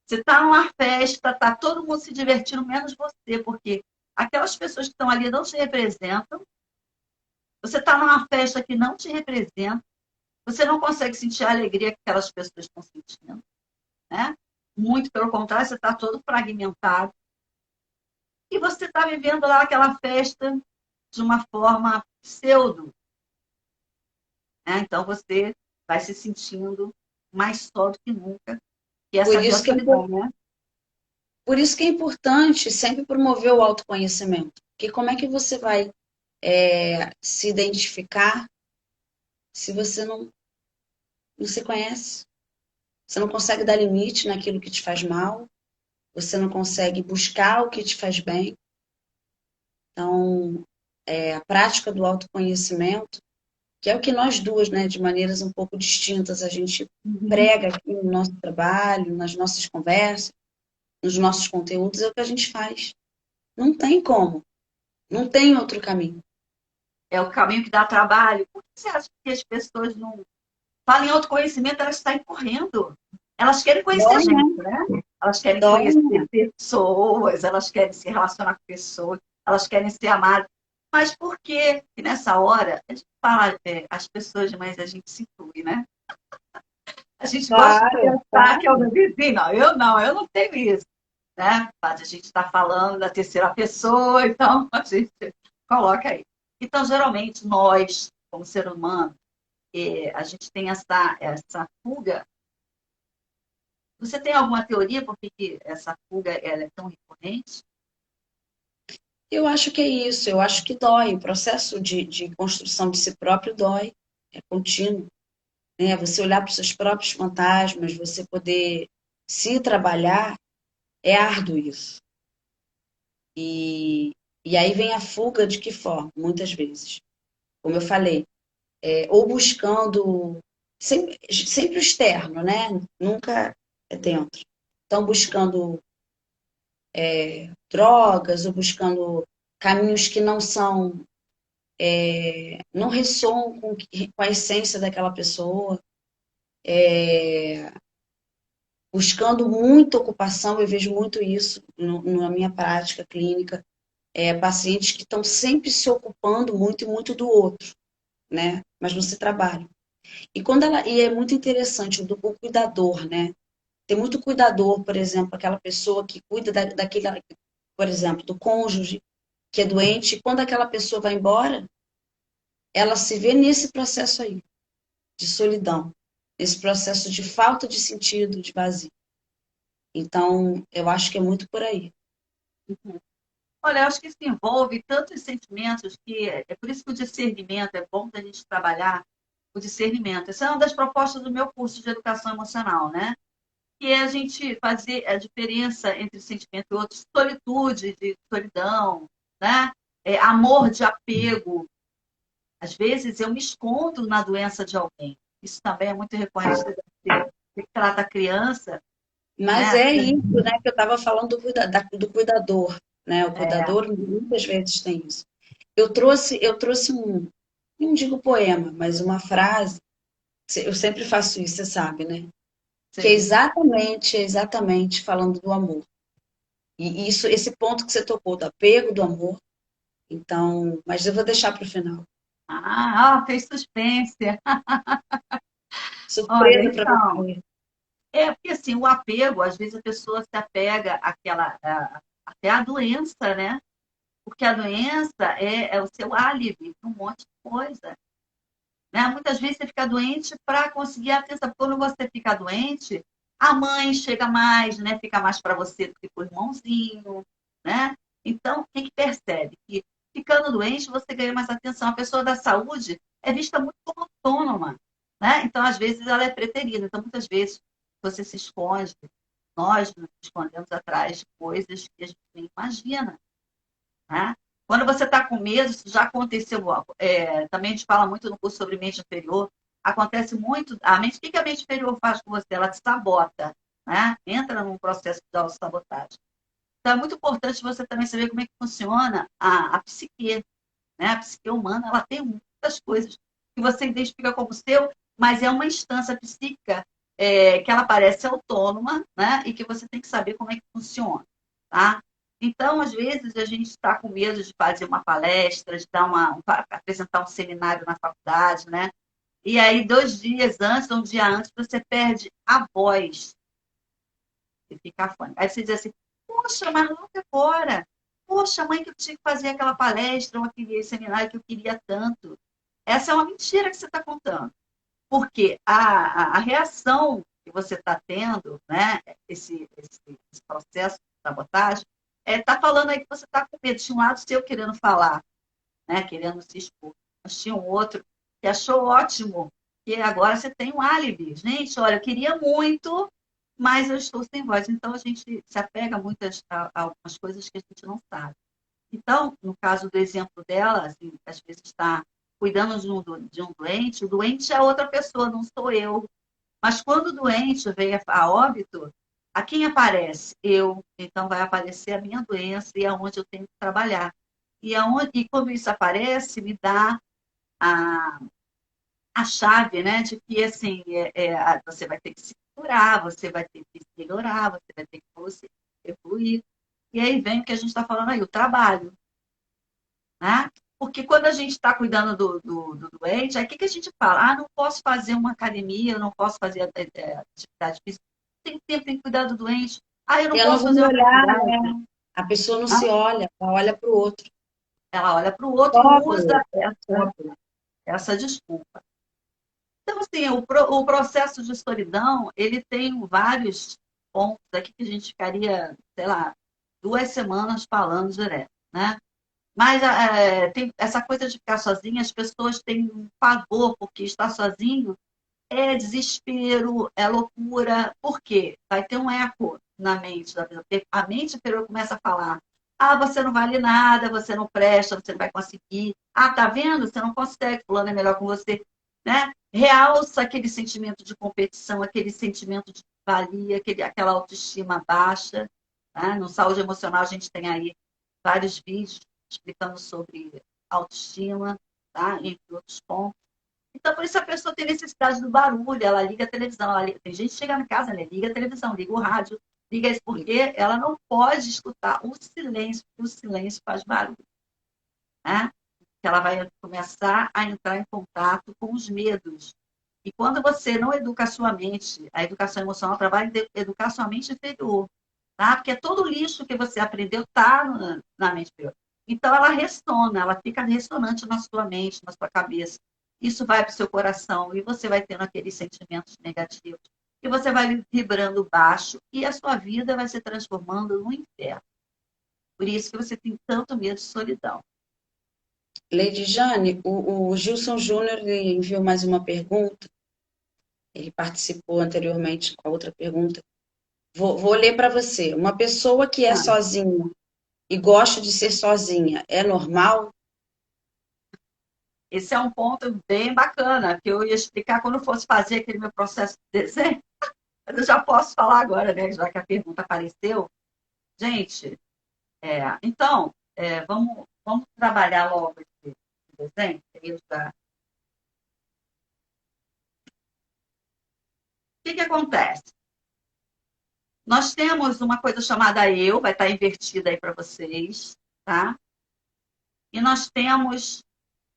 Você está numa festa, está todo mundo se divertindo, menos você, porque aquelas pessoas que estão ali não te representam. Você está numa festa que não te representa, você não consegue sentir a alegria que aquelas pessoas estão sentindo, né? Muito pelo contrário, você está todo fragmentado. E você está vivendo lá aquela festa de uma forma pseudo, né? Então você vai se sentindo mais só do que nunca. E Por essa aqui é a isso que é, solidão, né? por isso que é importante sempre promover o autoconhecimento. Porque como é que você vai se identificar se você não se conhece? Você não consegue dar limite naquilo que te faz mal, você não consegue buscar o que te faz bem. Então, a prática do autoconhecimento que é o que nós duas, né, de maneiras um pouco distintas, a gente Uhum. prega aqui no nosso trabalho, nas nossas conversas, nos nossos conteúdos, é o que a gente faz. Não tem como, não tem outro caminho. É o caminho que dá trabalho. Por que você acha que as pessoas não falam em autoconhecimento? Elas saem correndo. Elas querem conhecer Dói, né? gente, né? Elas querem Dói, conhecer né? pessoas, elas querem se relacionar com pessoas, elas querem ser amadas. Mas por que que nessa hora, a gente fala, as pessoas, mas a gente se inclui, né? A gente gosta de Claro, pensar que é o claro. meu vizinho. Não, eu não tenho isso, né? Mas a gente está falando da terceira pessoa, então a gente coloca aí. Então, geralmente, nós, como ser humano, a gente tem essa fuga. Você tem alguma teoria por que essa fuga ela é tão recorrente? Eu acho que é isso, eu acho que dói. O processo de construção de si próprio dói, é contínuo. Né? Você olhar para os seus próprios fantasmas, você poder se trabalhar, é árduo isso. E aí vem a fuga de que forma? Muitas vezes. Como eu falei, ou buscando sempre o externo, né? Nunca é dentro. Então, buscando drogas, ou buscando caminhos que não são, não ressoam com a essência daquela pessoa, buscando muita ocupação, eu vejo muito isso na minha prática clínica, pacientes que estão sempre se ocupando muito e muito do outro, né? Mas não se trabalham. E é muito interessante o cuidador, né? Tem muito cuidador, por exemplo, aquela pessoa que cuida daquele, por exemplo, do cônjuge que é doente, e quando aquela pessoa vai embora, ela se vê nesse processo aí, de solidão, nesse processo de falta de sentido, de vazio. Então, eu acho que é muito por aí. Olha, eu acho que isso envolve tantos sentimentos que é por isso que o discernimento é bom da gente trabalhar o discernimento. Essa é uma das propostas do meu curso de educação emocional, né? Que é a gente fazer a diferença entre sentimento e outro, solitude, de solidão, né? Amor de apego. Às vezes eu me escondo na doença de alguém. Isso também é muito recorrente. Você trata a criança, Mas né? é isso, né, que eu estava falando do cuidador, né? O É, cuidador muitas vezes tem isso. Eu trouxe não digo poema, mas uma frase, eu sempre faço isso, você sabe, né? Que sim. é exatamente falando do amor. E isso, esse ponto que você tocou, do apego, do amor, então, mas eu vou deixar para o final. Fez suspense. Olha, Surpresa para então, você. porque assim, o apego, às vezes a pessoa se apega até à doença, né? Porque a doença é o seu álibi para um monte de coisa. Né? Muitas vezes você fica doente para conseguir a atenção. Quando você fica doente, a mãe chega mais, né? Fica mais para você do que para o irmãozinho, né? Então, o que percebe? Que ficando doente, você ganha mais atenção. A pessoa da saúde é vista muito como autônoma, né? Então, às vezes, ela é preterida. Então, muitas vezes, você se esconde. Nós nos escondemos atrás de coisas que a gente nem imagina, né? Quando você está com medo, isso já aconteceu. Também a gente fala muito no curso sobre mente inferior. Acontece muito. O que a mente inferior faz com você? Ela te sabota, né? Entra num processo de autossabotagem. Então, é muito importante você também saber como é que funciona a psique, né? A psique humana, ela tem muitas coisas que você identifica como seu, mas é uma instância psíquica que ela parece autônoma, né? E que você tem que saber como é que funciona, tá? Então, às vezes, a gente está com medo de fazer uma palestra, de apresentar um seminário na faculdade, né? E aí, 2 dias antes, um dia antes, você perde a voz, você fica afônico. Aí você diz assim, poxa, mas logo agora. Poxa, mãe, que eu tinha que fazer aquela palestra ou aquele seminário que eu queria tanto. Essa é uma mentira que você está contando. Porque a reação que você está tendo, né, esse processo de sabotagem, está falando aí que você está com medo. Tinha um lado seu querendo falar, né, querendo se expor. Mas tinha um outro que achou ótimo, que agora você tem um álibi. Gente, olha, eu queria muito, mas eu estou sem voz. Então, a gente se apega a algumas coisas que a gente não sabe. Então, no caso do exemplo dela, assim, às vezes está cuidando de um doente, o doente é outra pessoa, não sou eu. Mas quando o doente vem a óbito, a quem aparece? Eu. Então vai aparecer a minha doença e aonde eu tenho que trabalhar. E quando isso aparece, me dá a, a chave, né, de que assim, você vai ter que se curar, você vai ter que se melhorar, você vai ter que evoluir. E aí vem o que a gente está falando aí, o trabalho, né? Porque quando a gente está cuidando do doente, aí o que a gente fala? Ah, não posso fazer uma academia, eu não posso fazer atividade física. Tem que cuidar do doente. Ah, eu não Eu não posso vou fazer me uma olhar, atividade. né? A pessoa não Ah, se olha, ela olha para o outro. ela olha para o outro e Só para o usa outro. essa desculpa. Então, assim, o processo de solidão, ele tem vários pontos aqui que a gente ficaria, sei lá, 2 semanas falando direto, né? Mas tem essa coisa de ficar sozinha, as pessoas têm um pavor, porque estar sozinho é desespero, é loucura. Por quê? Vai ter um eco na mente da pessoa. Porque a mente inferior começa a falar: ah, você não vale nada, você não presta, você não vai conseguir. Ah, tá vendo? Você não consegue, fulano é melhor com você. Né? Realça aquele sentimento de competição, aquele sentimento de valia, aquela autoestima baixa. Né? No Saúde Emocional, a gente tem aí vários vídeos explicando sobre autoestima, tá? Entre outros pontos. Então, por isso a pessoa tem necessidade do barulho, ela liga a televisão, tem gente que chega na casa, né? Liga a televisão, liga o rádio, liga isso, porque ela não pode escutar o silêncio, porque o silêncio faz barulho, né? Que ela vai começar a entrar em contato com os medos. E quando você não educa a sua mente, a educação emocional trabalha em educar a sua mente inferior, tá? Porque todo o lixo que você aprendeu está na mente inferior. Então ela ressona, ela fica ressonante na sua mente, na sua cabeça. Isso vai para o seu coração e você vai tendo aqueles sentimentos negativos. E você vai vibrando baixo e a sua vida vai se transformando no inferno. Por isso que você tem tanto medo de solidão. Lady Jane, o Gilson Júnior enviou mais uma pergunta. Ele participou anteriormente com a outra pergunta. Vou ler para você. Uma pessoa que é Ah, sozinha e gosta de ser sozinha, é normal? esse é um ponto bem bacana, que eu ia explicar quando fosse fazer aquele meu processo de desenho. Mas eu já posso falar agora, né? Já que a pergunta apareceu. Gente, então, vamos trabalhar logo esse desenho. O que acontece? Nós temos uma coisa chamada eu, vai estar invertida aí para vocês, tá? E nós temos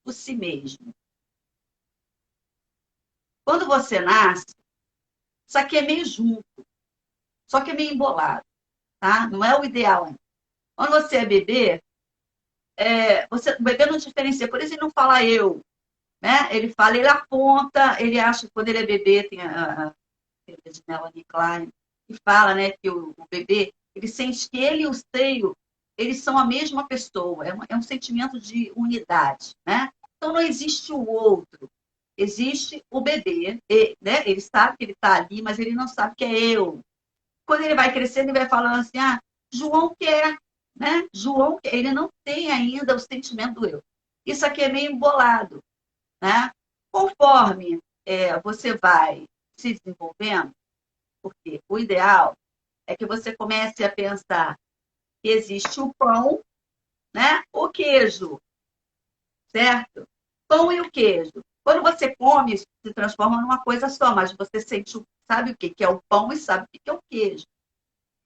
o si mesmo. Quando você nasce, isso aqui é meio junto, só que é meio embolado, tá? Não é o ideal ainda. Quando você é bebê, o bebê não diferencia, por isso ele não fala eu, né? Ele fala, ele aponta, ele acha que quando ele é bebê, tem a de Melanie Klein, que fala, né, que o bebê, ele sente que ele e o seio, eles são a mesma pessoa, é um sentimento de unidade, né? Então não existe o outro, existe o bebê, né? Ele sabe que ele está ali, mas ele não sabe que é eu. Quando ele vai crescendo, ele vai falando assim, ah, João quer, né? João quer, ele não tem ainda o sentimento do eu. Isso aqui é meio embolado, né? Conforme você vai se desenvolvendo, porque o ideal é que você comece a pensar que existe o pão, né? O queijo, certo? Pão e o queijo. Quando você come, isso se transforma numa coisa só, mas você sente, sabe o que é o pão e sabe o que é o queijo,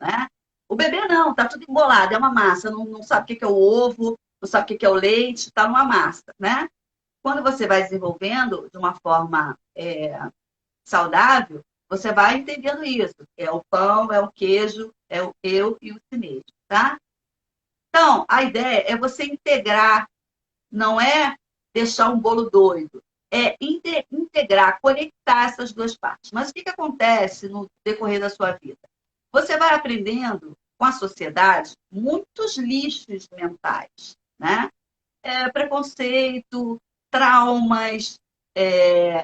né? O bebê não, tá tudo embolado, é uma massa, não sabe o que é o ovo, não sabe o que é o leite, tá numa massa, né? Quando você vai desenvolvendo de uma forma saudável, você vai entendendo isso. É o pão, é o queijo, é o eu e o si mesmo, tá? Então, a ideia é você integrar, não é deixar um bolo doido, é integrar, conectar essas duas partes. Mas o que acontece no decorrer da sua vida? Você vai aprendendo com a sociedade muitos lixos mentais, né? Preconceito, traumas,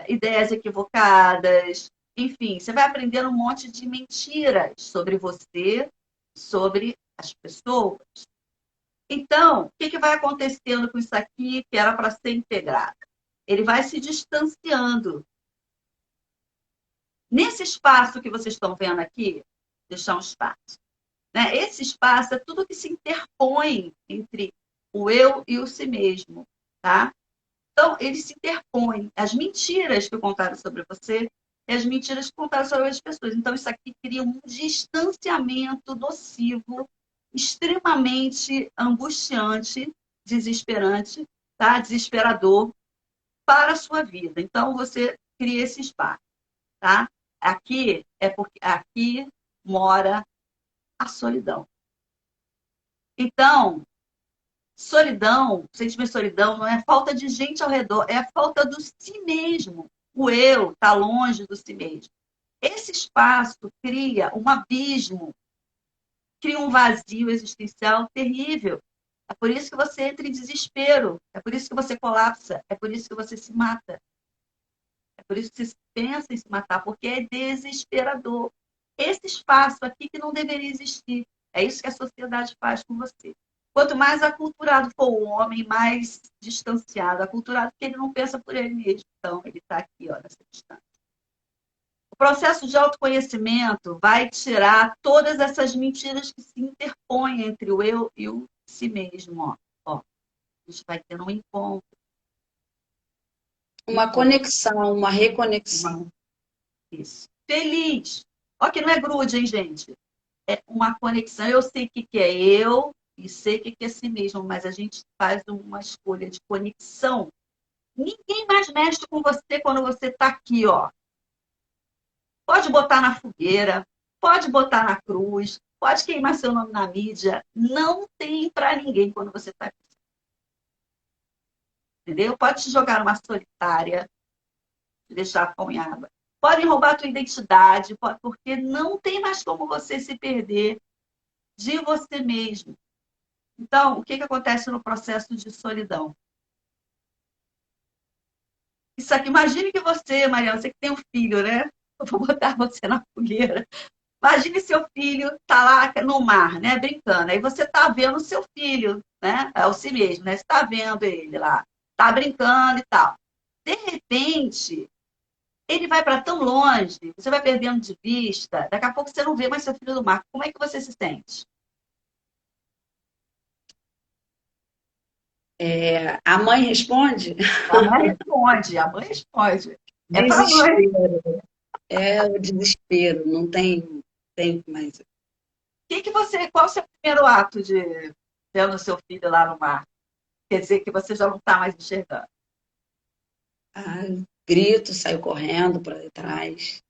ideias equivocadas, enfim, você vai aprendendo um monte de mentiras sobre você, sobre as pessoas. Então, o que vai acontecendo com isso aqui que era para ser integrado? ele vai se distanciando. Nesse espaço que vocês estão vendo aqui, deixar um espaço. Né? Esse espaço é tudo que se interpõe entre o eu e o si mesmo. Tá? Então, ele se interpõe. As mentiras que contaram sobre você e as mentiras que contaram sobre as pessoas. Então, isso aqui cria um distanciamento nocivo, extremamente angustiante, desesperante, tá? Desesperador para a sua vida. Então, você cria esse espaço. Tá? Aqui é porque aqui mora a solidão. Então, solidão, sentimento de solidão não é falta de gente ao redor, é a falta do si mesmo. O eu está longe do si mesmo. Esse espaço cria um abismo, cria um vazio existencial terrível. É por isso que você entra em desespero, é por isso que você colapsa, é por isso que você se mata. É por isso que você pensa em se matar, porque é desesperador. Esse espaço aqui que não deveria existir. É isso que a sociedade faz com você. Quanto mais aculturado for o homem, mais distanciado. Aculturado porque ele não pensa por ele mesmo. Então, ele está aqui, ó, nessa distância. O processo de autoconhecimento vai tirar todas essas mentiras que se interpõem entre o eu e o si mesmo. Ó, a gente vai ter um encontro. Uma conexão, uma reconexão. Isso. Feliz. Ó, que não é grude, hein, gente? É uma conexão. Eu sei o que é eu e sei o que é si mesmo, mas a gente faz uma escolha de conexão. Ninguém mais mexe com você quando você está aqui, ó. Pode botar na fogueira, pode botar na cruz, pode queimar seu nome na mídia. Não tem para ninguém quando você está aqui. Entendeu? Pode te jogar numa solitária, te deixar com água. Podem roubar a tua identidade, porque não tem mais como você se perder de você mesmo. Então, o que acontece no processo de solidão? Isso aqui, imagine que você, Mariana, você que tem um filho, né? Eu vou botar você na fogueira. Imagine seu filho tá lá no mar, né, brincando. Aí você tá vendo o seu filho, né? É o si mesmo, né? Você tá vendo ele lá, tá brincando e tal. De repente, ele vai para tão longe, você vai perdendo de vista, daqui a pouco você não vê mais seu filho no mar. Como é que você se sente? A mãe responde? A mãe responde, a mãe responde. É para mãe. Desespero. É o desespero, não tem tempo mais. Qual é o seu primeiro ato de vendo o seu filho lá no mar? Quer dizer que você já não está mais enxergando. Ah, grito, saio correndo para trás.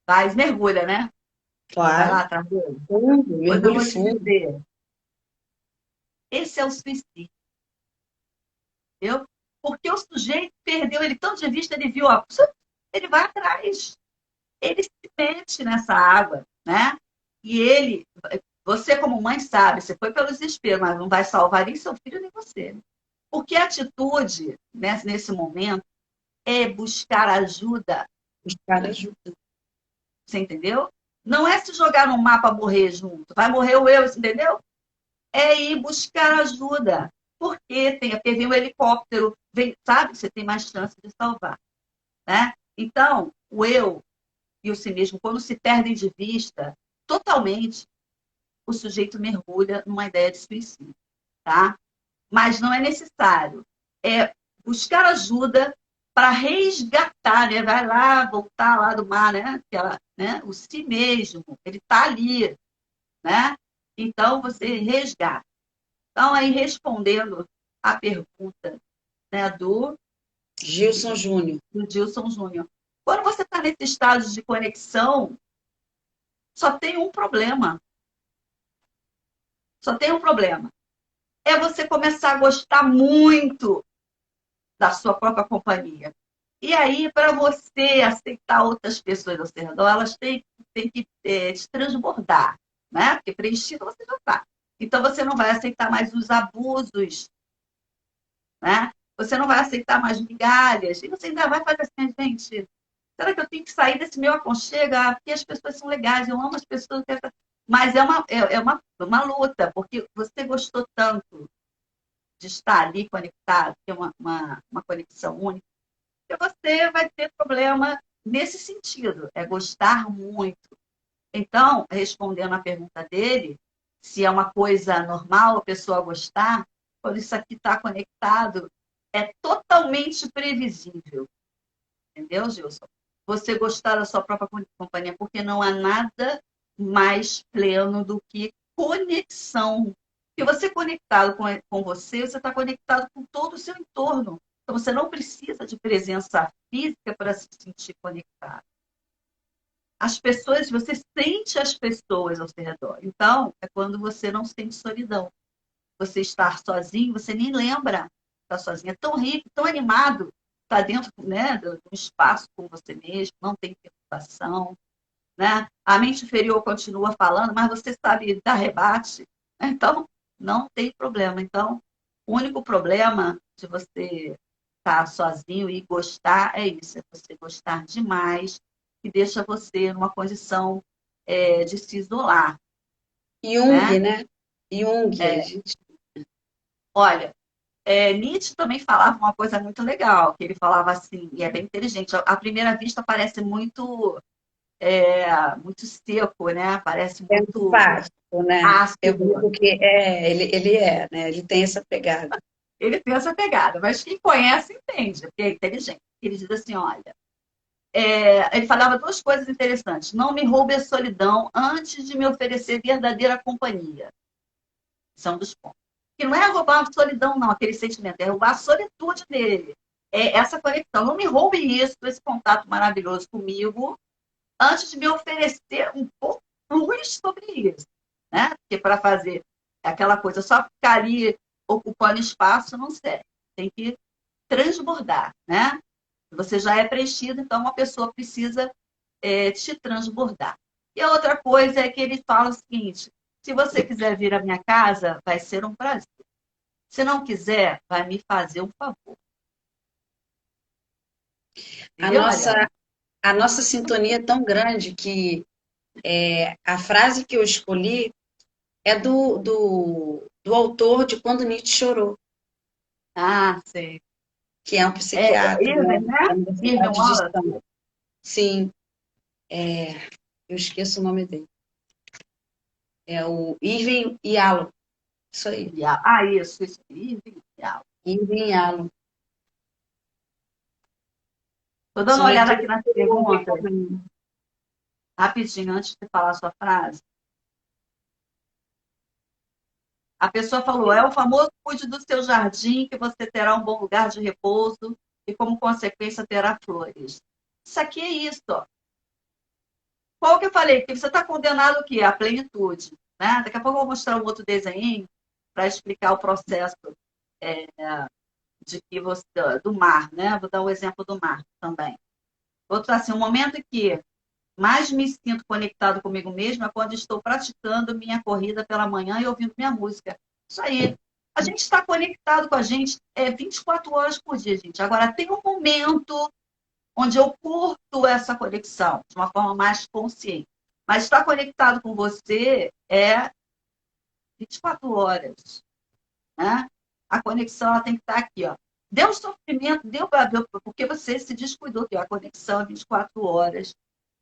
Mas mergulha, né? Vai lá Claro, atrás dele. fundo, Pois eu mergulho vou te fundo. dizer, esse é o suicídio, entendeu? Porque o sujeito perdeu ele tão de vista, ele viu, ó, ele vai atrás, ele se mete nessa água, né? E ele, você como mãe sabe, você foi pelo desespero, mas não vai salvar nem seu filho nem você. Porque a atitude, né, nesse momento, é buscar ajuda. Buscar ajuda. Você entendeu? Não é se jogar no mapa morrer junto. Vai morrer o eu, entendeu? É ir buscar ajuda. Porque vem um helicóptero, vem, sabe? Você tem mais chance de salvar. Né? Então, o eu e o si mesmo, quando se perdem de vista totalmente, o sujeito mergulha numa ideia de suicídio. Tá? Mas não é necessário. É buscar ajuda para resgatar, né? Vai lá, voltar lá do mar, né? Aquela, né? O si mesmo, ele está ali, né? Então, você resgata. Então, aí, respondendo a pergunta, né, Gilson Júnior. do Gilson Júnior. Quando você está nesse estado de conexão, só tem um problema. Só tem um problema. É você começar a gostar muito da sua própria companhia. E aí, para você aceitar outras pessoas ao seu redor, elas têm que te transbordar, né? Porque preenchido você já está. Então, você não vai aceitar mais os abusos, né? Você não vai aceitar mais migalhas. E você ainda vai fazer assim, gente, será que eu tenho que sair desse meu aconchego? Ah, porque as pessoas são legais, eu amo as pessoas. Mas é uma luta, porque você gostou tanto de estar ali conectado, ter uma conexão única, porque você vai ter problema nesse sentido, é gostar muito. Então, respondendo à pergunta dele, se é uma coisa normal a pessoa gostar, quando isso aqui está conectado, é totalmente previsível. Entendeu, Gilson? Você gostar da sua própria companhia, porque não há nada mais pleno do que conexão. Porque você conectado com você, você está conectado com todo o seu entorno. Então, você não precisa de presença física para se sentir conectado. As pessoas, você sente as pessoas ao seu redor. Então, é quando você não sente solidão. Você estar sozinho, você nem lembra estar sozinho. É tão rico, tão animado, está dentro, né, do espaço com você mesmo, não tem preocupação, né? A mente inferior continua falando, mas você sabe dar rebate. Então, não tem problema. Então, o único problema de você estar sozinho e gostar é isso, é você gostar demais, que deixa você numa condição de se isolar, Jung, né? né? Jung, a gente... Olha, Nietzsche também falava uma coisa muito legal, que ele falava assim, e é bem inteligente. À primeira vista parece muito seco, né? Parece É muito empático, né? Eu ácido. digo que ele é, né? Ele tem essa pegada. Ele tem essa pegada, mas quem conhece entende, porque é inteligente. Ele diz assim, olha, ele falava duas coisas interessantes. Não me roube a solidão antes de me oferecer verdadeira companhia. São dos pontos. Que não é roubar a solidão, não, aquele sentimento, é roubar a solitude dele. É essa conexão. Não me roube isso, esse contato maravilhoso comigo, antes de me oferecer um pouco luz sobre isso. Né? Porque para fazer aquela coisa, só ficar ali ocupando espaço, não serve. Tem que transbordar. Né? Você já é preenchido, então uma pessoa precisa te transbordar. E a outra coisa é que ele fala o seguinte: se você quiser vir à minha casa, vai ser um prazer. Se não quiser, vai me fazer um favor. A Entendeu, Mariana? nossa, a nossa sintonia é tão grande que a frase que eu escolhi é do autor de Quando Nietzsche Chorou, Ah, sei. que é um É psiquiatra, Irving, né, né? da Irving Universidade de Wallace. Stanford. Sim, eu esqueço o nome dele. É o Irving Yalom. Isso aí. Ah, isso. Irving Yalom. Irving Yalom. Estou dando São uma olhada leituras aqui nas que eu perguntas, recomendo. rapidinho, antes de falar a sua frase. A pessoa falou: é o famoso cuide do seu jardim, que você terá um bom lugar de repouso e, como consequência, terá flores. Isso aqui é isso, ó. Qual que eu falei? Que você está condenado o quê? A plenitude. Né? Daqui a pouco eu vou mostrar um outro desenho para explicar o processo é, de que você, do mar, né? Vou dar o exemplo do mar também. Outro assim, um momento em que mais me sinto conectado comigo mesma é quando estou praticando minha corrida pela manhã e ouvindo minha música. Isso aí. A gente está conectado com a gente 24 horas por dia, gente. Agora, tem um momento onde eu curto essa conexão de uma forma mais consciente. Mas estar conectado com você é 24 horas. Né? A conexão ela tem que estar aqui. Ó. Deu sofrimento, deu porque você se descuidou, que a conexão é 24 horas.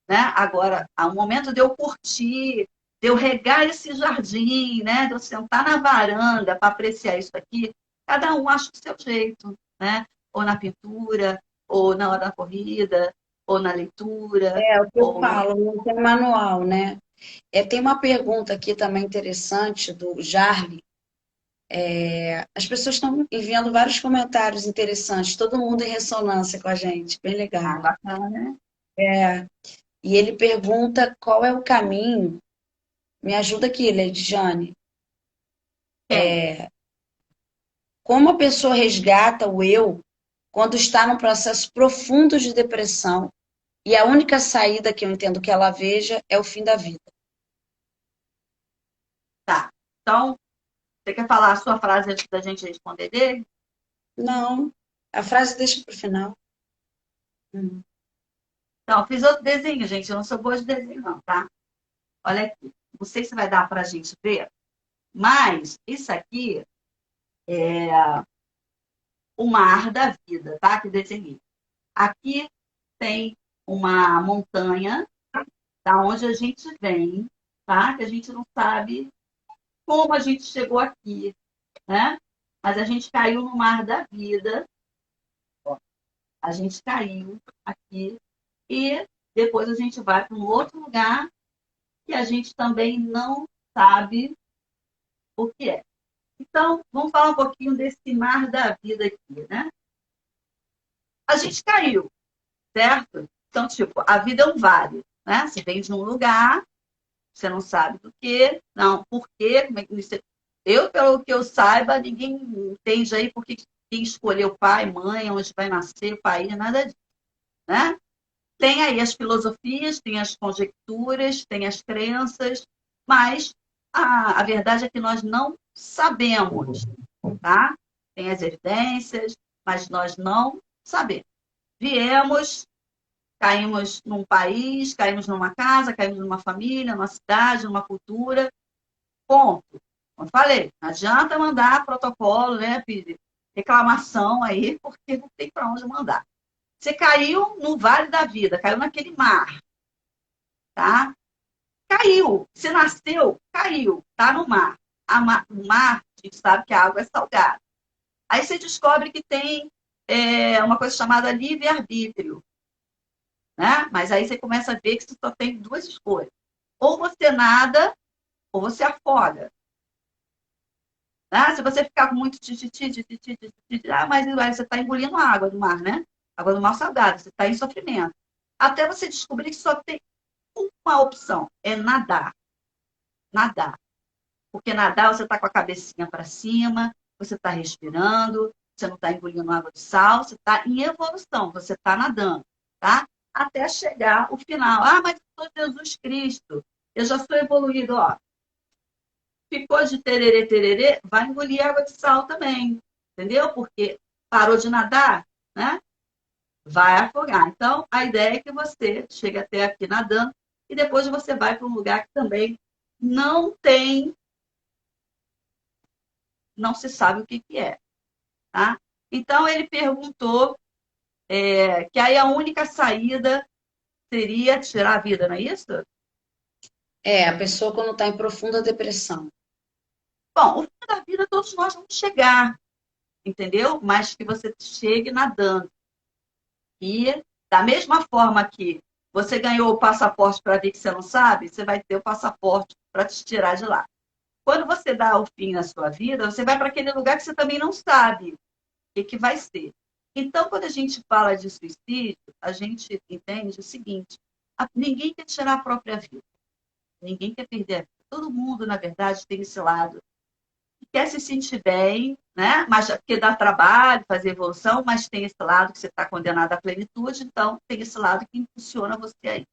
Né? Agora, há um momento de eu curtir, de eu regar esse jardim, né? De eu sentar na varanda para apreciar isso aqui, cada um acha o seu jeito, né? Ou na pintura, ou na hora da corrida, ou na leitura, É o que eu ou no... falo, não tem manual, né? Tem uma pergunta aqui também interessante do Jarly. As pessoas estão enviando vários comentários interessantes, todo mundo em ressonância com a gente, bem Ah, legal. bacana, né? E ele pergunta qual é o caminho. Me ajuda aqui, Lady Jane. Quem? Como a pessoa resgata o eu quando está num processo profundo de depressão e a única saída que eu entendo que ela veja é o fim da vida? Tá. Então, você quer falar a sua frase antes da gente responder dele? Não, a frase deixa para o final. Então, fiz outro desenho, gente. Eu não sou boa de desenho, não, tá? Olha aqui. Não sei se vai dar para a gente ver, mas isso aqui é o mar da vida, tá? Que desenhei. Aqui tem uma montanha, da onde a gente vem, tá? Que a gente não sabe como a gente chegou aqui, né? Mas a gente caiu no mar da vida, a gente caiu aqui e depois a gente vai para um outro lugar que a gente também não sabe o que é. Então, vamos falar um pouquinho desse mar da vida aqui, né? A gente caiu, certo? Então, tipo, a vida é um vale, né? Você vem de um lugar, você não sabe do que, não, por quê, como é que você... Eu, pelo que eu saiba, ninguém entende aí por que quem escolheu pai, mãe, onde vai nascer, o país, nada disso, né? Tem aí as filosofias, tem as conjecturas, tem as crenças, mas a verdade é que nós não sabemos, tá? Tem as evidências, mas nós não sabemos. Viemos, caímos num país, caímos numa casa, caímos numa família, numa cidade, numa cultura, ponto. Como eu falei, não adianta mandar protocolo, né, pedir reclamação aí, porque não tem para onde mandar. Você caiu no vale da vida, caiu naquele mar, tá? Caiu. Se nasceu, caiu, tá no mar. O mar, a gente sabe que a água é salgada. Aí você descobre que tem uma coisa chamada livre-arbítrio, né? Mas aí você começa a ver que você só tem duas escolhas. Ou você nada, ou você afoga. Né? Se você ficar com muito mas você está engolindo a água do mar, né? Água do mar salgada, você está em sofrimento. Até você descobrir que só tem uma opção, é nadar. Nadar. Porque nadar, você está com a cabecinha para cima, você está respirando, você não está engolindo água de sal, você está em evolução, você está nadando, tá? Até chegar o final. Ah, mas eu sou Jesus Cristo, eu já sou evoluído, ó. Ficou de tererê, tererê, vai engolir água de sal também, entendeu? Porque parou de nadar, né? Vai afogar. Então, a ideia é que você chegue até aqui nadando e depois você vai para um lugar que também não tem, não se sabe o que que é, tá? Então, ele perguntou que aí a única saída seria tirar a vida, não é isso? É, a pessoa quando está em profunda depressão. Bom, o fim da vida todos nós vamos chegar, entendeu? Mas que você chegue nadando. E da mesma forma que você ganhou o passaporte para vir que você não sabe, você vai ter o passaporte para te tirar de lá. Quando você dá o fim na sua vida, você vai para aquele lugar que você também não sabe o que vai ser. Então, quando a gente fala de suicídio, a gente entende o seguinte: ninguém quer tirar a própria vida, ninguém quer perder a vida. Todo mundo, na verdade, tem esse lado quer se sentir bem, né? Mas porque dá trabalho fazer evolução, mas tem esse lado que você está condenado à plenitude, então tem esse lado que impulsiona você aí.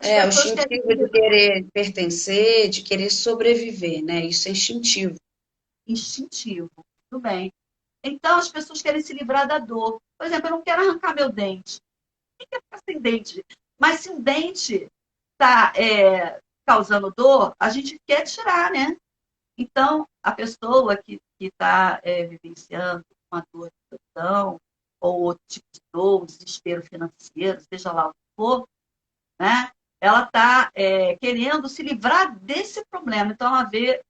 As É, o pessoas querem instintivo se de livrar. querer pertencer, de querer sobreviver, né? Isso é instintivo. Instintivo, tudo bem. Então as pessoas querem se livrar da dor. Por exemplo, eu não quero arrancar meu dente. Quem quer ficar sem dente? Mas se um dente está causando dor, a gente quer tirar, né? Então, a pessoa que está vivenciando uma dor de solidão, ou outro tipo de dor, um desespero financeiro, seja lá o que for, né? Ela está querendo se livrar desse problema. Então, ela vê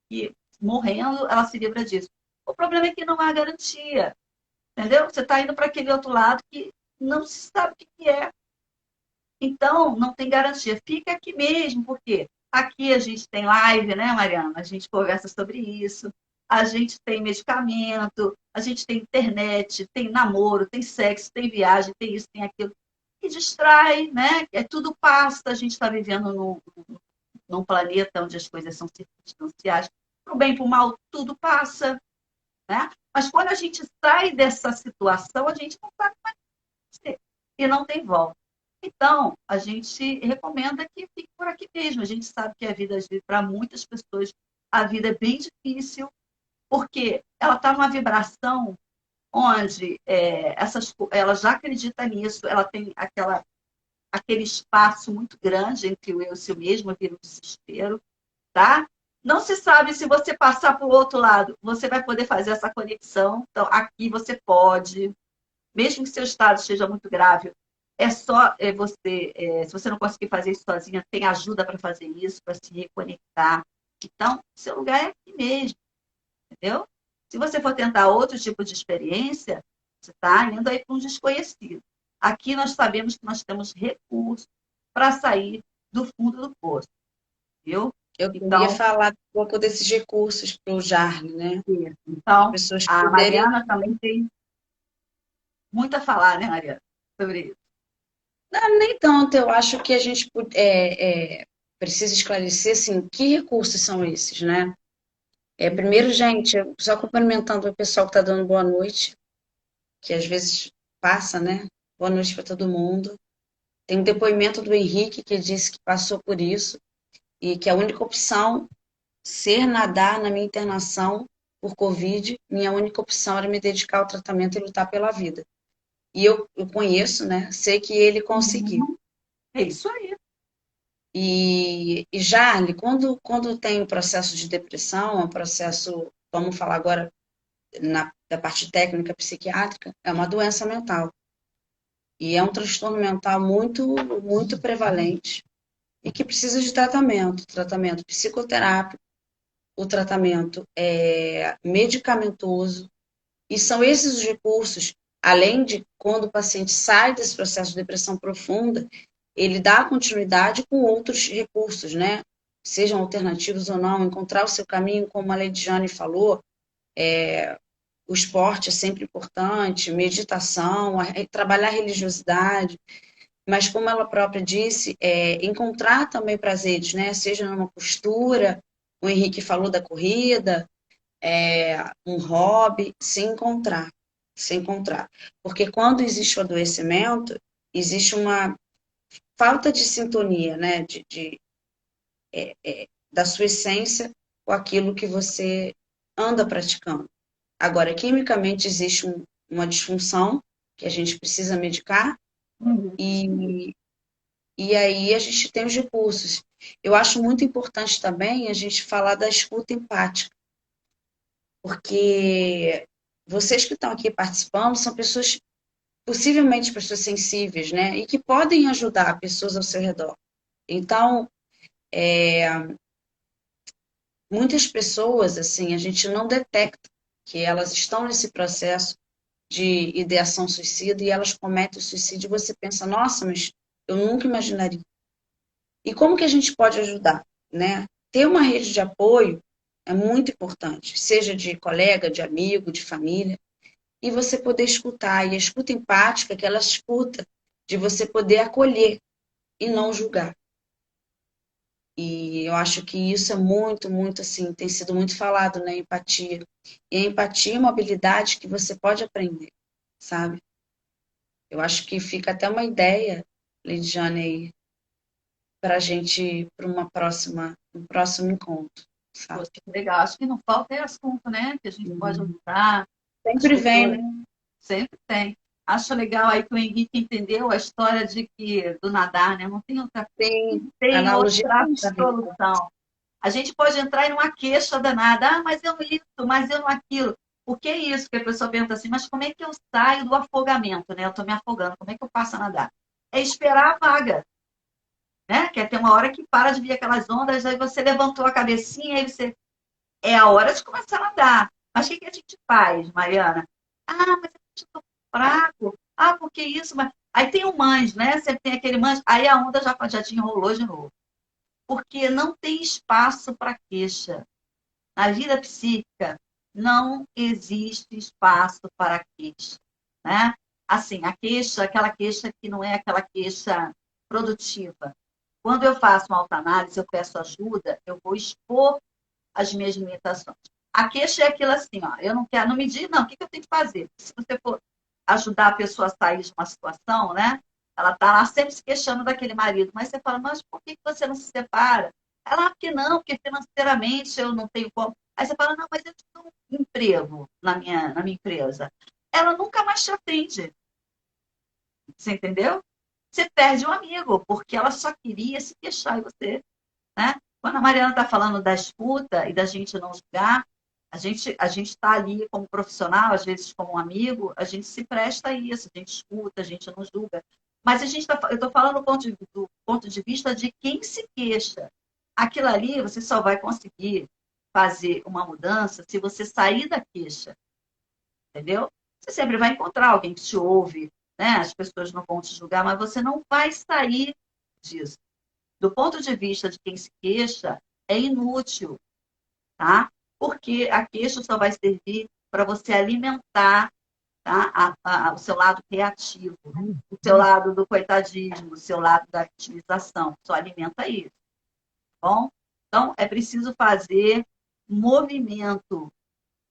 que morrendo, ela se livra disso. O problema é que não há garantia, entendeu? Você está indo para aquele outro lado que não se sabe o que é. Então, não tem garantia. Fica aqui mesmo, porque aqui a gente tem live, né, Mariana? A gente conversa sobre isso. A gente tem medicamento, a gente tem internet, tem namoro, tem sexo, tem viagem, tem isso, tem aquilo. E distrai, né? Tudo passa. A gente está vivendo num planeta onde as coisas são circunstanciais. Para o bem e para o mal, tudo passa, né? Mas quando a gente sai dessa situação, a gente não sabe mais o que fazer. E não tem volta. Então, a gente recomenda que fique por aqui mesmo. A gente sabe que a vida, para muitas pessoas, a vida é bem difícil, porque ela está numa vibração onde ela já acredita nisso, ela tem aquele espaço muito grande entre o eu e o si mesmo, vira um desespero, tá? Não se sabe se você passar para o outro lado, você vai poder fazer essa conexão. Então, aqui você pode, mesmo que seu estado esteja muito grave, é só você, se você não conseguir fazer isso sozinha, tem ajuda para fazer isso, para se reconectar. Então, seu lugar é aqui mesmo, entendeu? Se você for tentar outro tipo de experiência, você está indo aí para um desconhecido. Aqui nós sabemos que nós temos recursos para sair do fundo do poço, viu? Eu queria Então, falar um pouco desses recursos para o Jarle, né? As então, pessoas a poderem. Mariana também tem muito a falar, né, Mariana, sobre isso. Não, nem tanto, eu acho que a gente precisa esclarecer assim, que recursos são esses, né? Primeiro, gente, só cumprimentando o pessoal que está dando boa noite, que às vezes passa, né? Boa noite para todo mundo. Tem um depoimento do Henrique que disse que passou por isso e que a única opção ser nadar na minha internação por Covid, minha única opção era me dedicar ao tratamento e lutar pela vida. E eu conheço, né? Sei que ele conseguiu. É isso aí. E Jarle, quando tem um processo de depressão, um processo, vamos falar agora da parte técnica psiquiátrica, é uma doença mental. E é um transtorno mental muito, muito prevalente e que precisa de tratamento psicoterápico, o tratamento medicamentoso. E são esses os recursos, além de quando o paciente sai desse processo de depressão profunda, ele dá continuidade com outros recursos, né? Sejam alternativos ou não, encontrar o seu caminho, como a Lady Jane falou, o esporte é sempre importante, meditação, trabalhar a religiosidade, mas como ela própria disse, encontrar também prazeres, né? Seja numa postura, o Henrique falou da corrida, um hobby, se encontrar. Porque quando existe o adoecimento, existe uma falta de sintonia, né? Da sua essência com aquilo que você anda praticando. Agora, quimicamente existe uma disfunção que a gente precisa medicar e, e aí a gente tem os recursos. Eu acho muito importante também a gente falar da escuta empática, porque vocês que estão aqui participando são pessoas, possivelmente pessoas sensíveis, né? E que podem ajudar pessoas ao seu redor. Então, muitas pessoas, assim, a gente não detecta que elas estão nesse processo de ideação suicida e elas cometem o suicídio e você pensa, nossa, mas eu nunca imaginaria. E como que a gente pode ajudar, né? Ter uma rede de apoio é muito importante, seja de colega, de amigo, de família, e você poder escutar. E a escuta empática, aquela escuta de você poder acolher e não julgar. E eu acho que isso é muito, muito assim, tem sido muito falado, né? Empatia. E a empatia é uma habilidade que você pode aprender, sabe? Eu acho que fica até uma ideia, Lidiane, aí, para a gente, para um próximo encontro, sabe? Poxa, que legal. Acho que não falta é assunto, né? Que a gente pode ajudar. As Sempre vem, pessoas né? sempre tem. Acho legal aí que o Henrique entendeu a história de que do nadar, né? Não Tem tem analogia outra da vida. solução. A gente pode entrar em uma queixa danada, mas eu isso, mas eu não aquilo. O que é isso? Que a pessoa pergunta assim, mas como é que eu saio do afogamento, né? Eu estou me afogando, como é que eu passo a nadar? É esperar a vaga, né? Que é ter uma hora que para de vir aquelas ondas, aí você levantou a cabecinha, aí você é a hora de começar a nadar. Mas o que a gente faz, Mariana? Ah, mas eu estou fraco. Ah, por que isso? Mas... Aí tem o mães, né? Sempre tem aquele mães, aí a onda já te enrolou de novo. Porque não tem espaço para queixa. Na vida psíquica, não existe espaço para queixa, né? Assim, a queixa, aquela queixa que não é aquela queixa produtiva. Quando eu faço uma autoanálise, eu peço ajuda, eu vou expor as minhas limitações. A queixa é aquilo assim, ó, eu não quero, não me diz, não, o que eu tenho que fazer? Se você for ajudar a pessoa a sair de uma situação, né? Ela tá lá sempre se queixando daquele marido, mas você fala, mas por que você não se separa? Ela, porque não, porque financeiramente eu não tenho como. Aí você fala, não, mas eu tenho um emprego na minha empresa. Ela nunca mais te atende. Você entendeu? Você perde um amigo, porque ela só queria se queixar e você, né? Quando a Mariana está falando da escuta e da gente não julgar, A gente está ali como profissional, às vezes como um amigo, a gente se presta a isso, a gente escuta, a gente não julga. Mas eu estou falando do ponto de vista de quem se queixa. Aquilo ali você só vai conseguir fazer uma mudança se você sair da queixa, entendeu? Você sempre vai encontrar alguém que te ouve, né? As pessoas não vão te julgar, mas você não vai sair disso. Do ponto de vista de quem se queixa, é inútil, tá? Porque a queixa só vai servir para você alimentar, tá? O seu lado reativo, o seu lado do coitadismo, o seu lado da vitimização. Só alimenta isso, tá bom? Então, é preciso fazer movimento,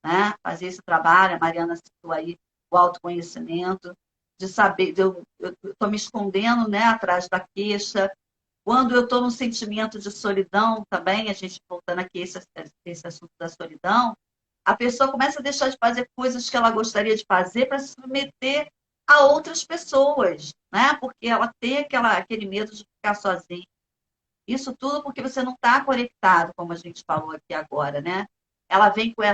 né? Fazer esse trabalho, a Mariana citou aí o autoconhecimento, de saber, eu estou me escondendo, né, atrás da queixa. Quando eu estou num sentimento de solidão também, a gente voltando aqui esse assunto da solidão, a pessoa começa a deixar de fazer coisas que ela gostaria de fazer para se submeter a outras pessoas, né? Porque ela tem aquele medo de ficar sozinha. Isso tudo porque você não está conectado, como a gente falou aqui agora, né? Ela vem com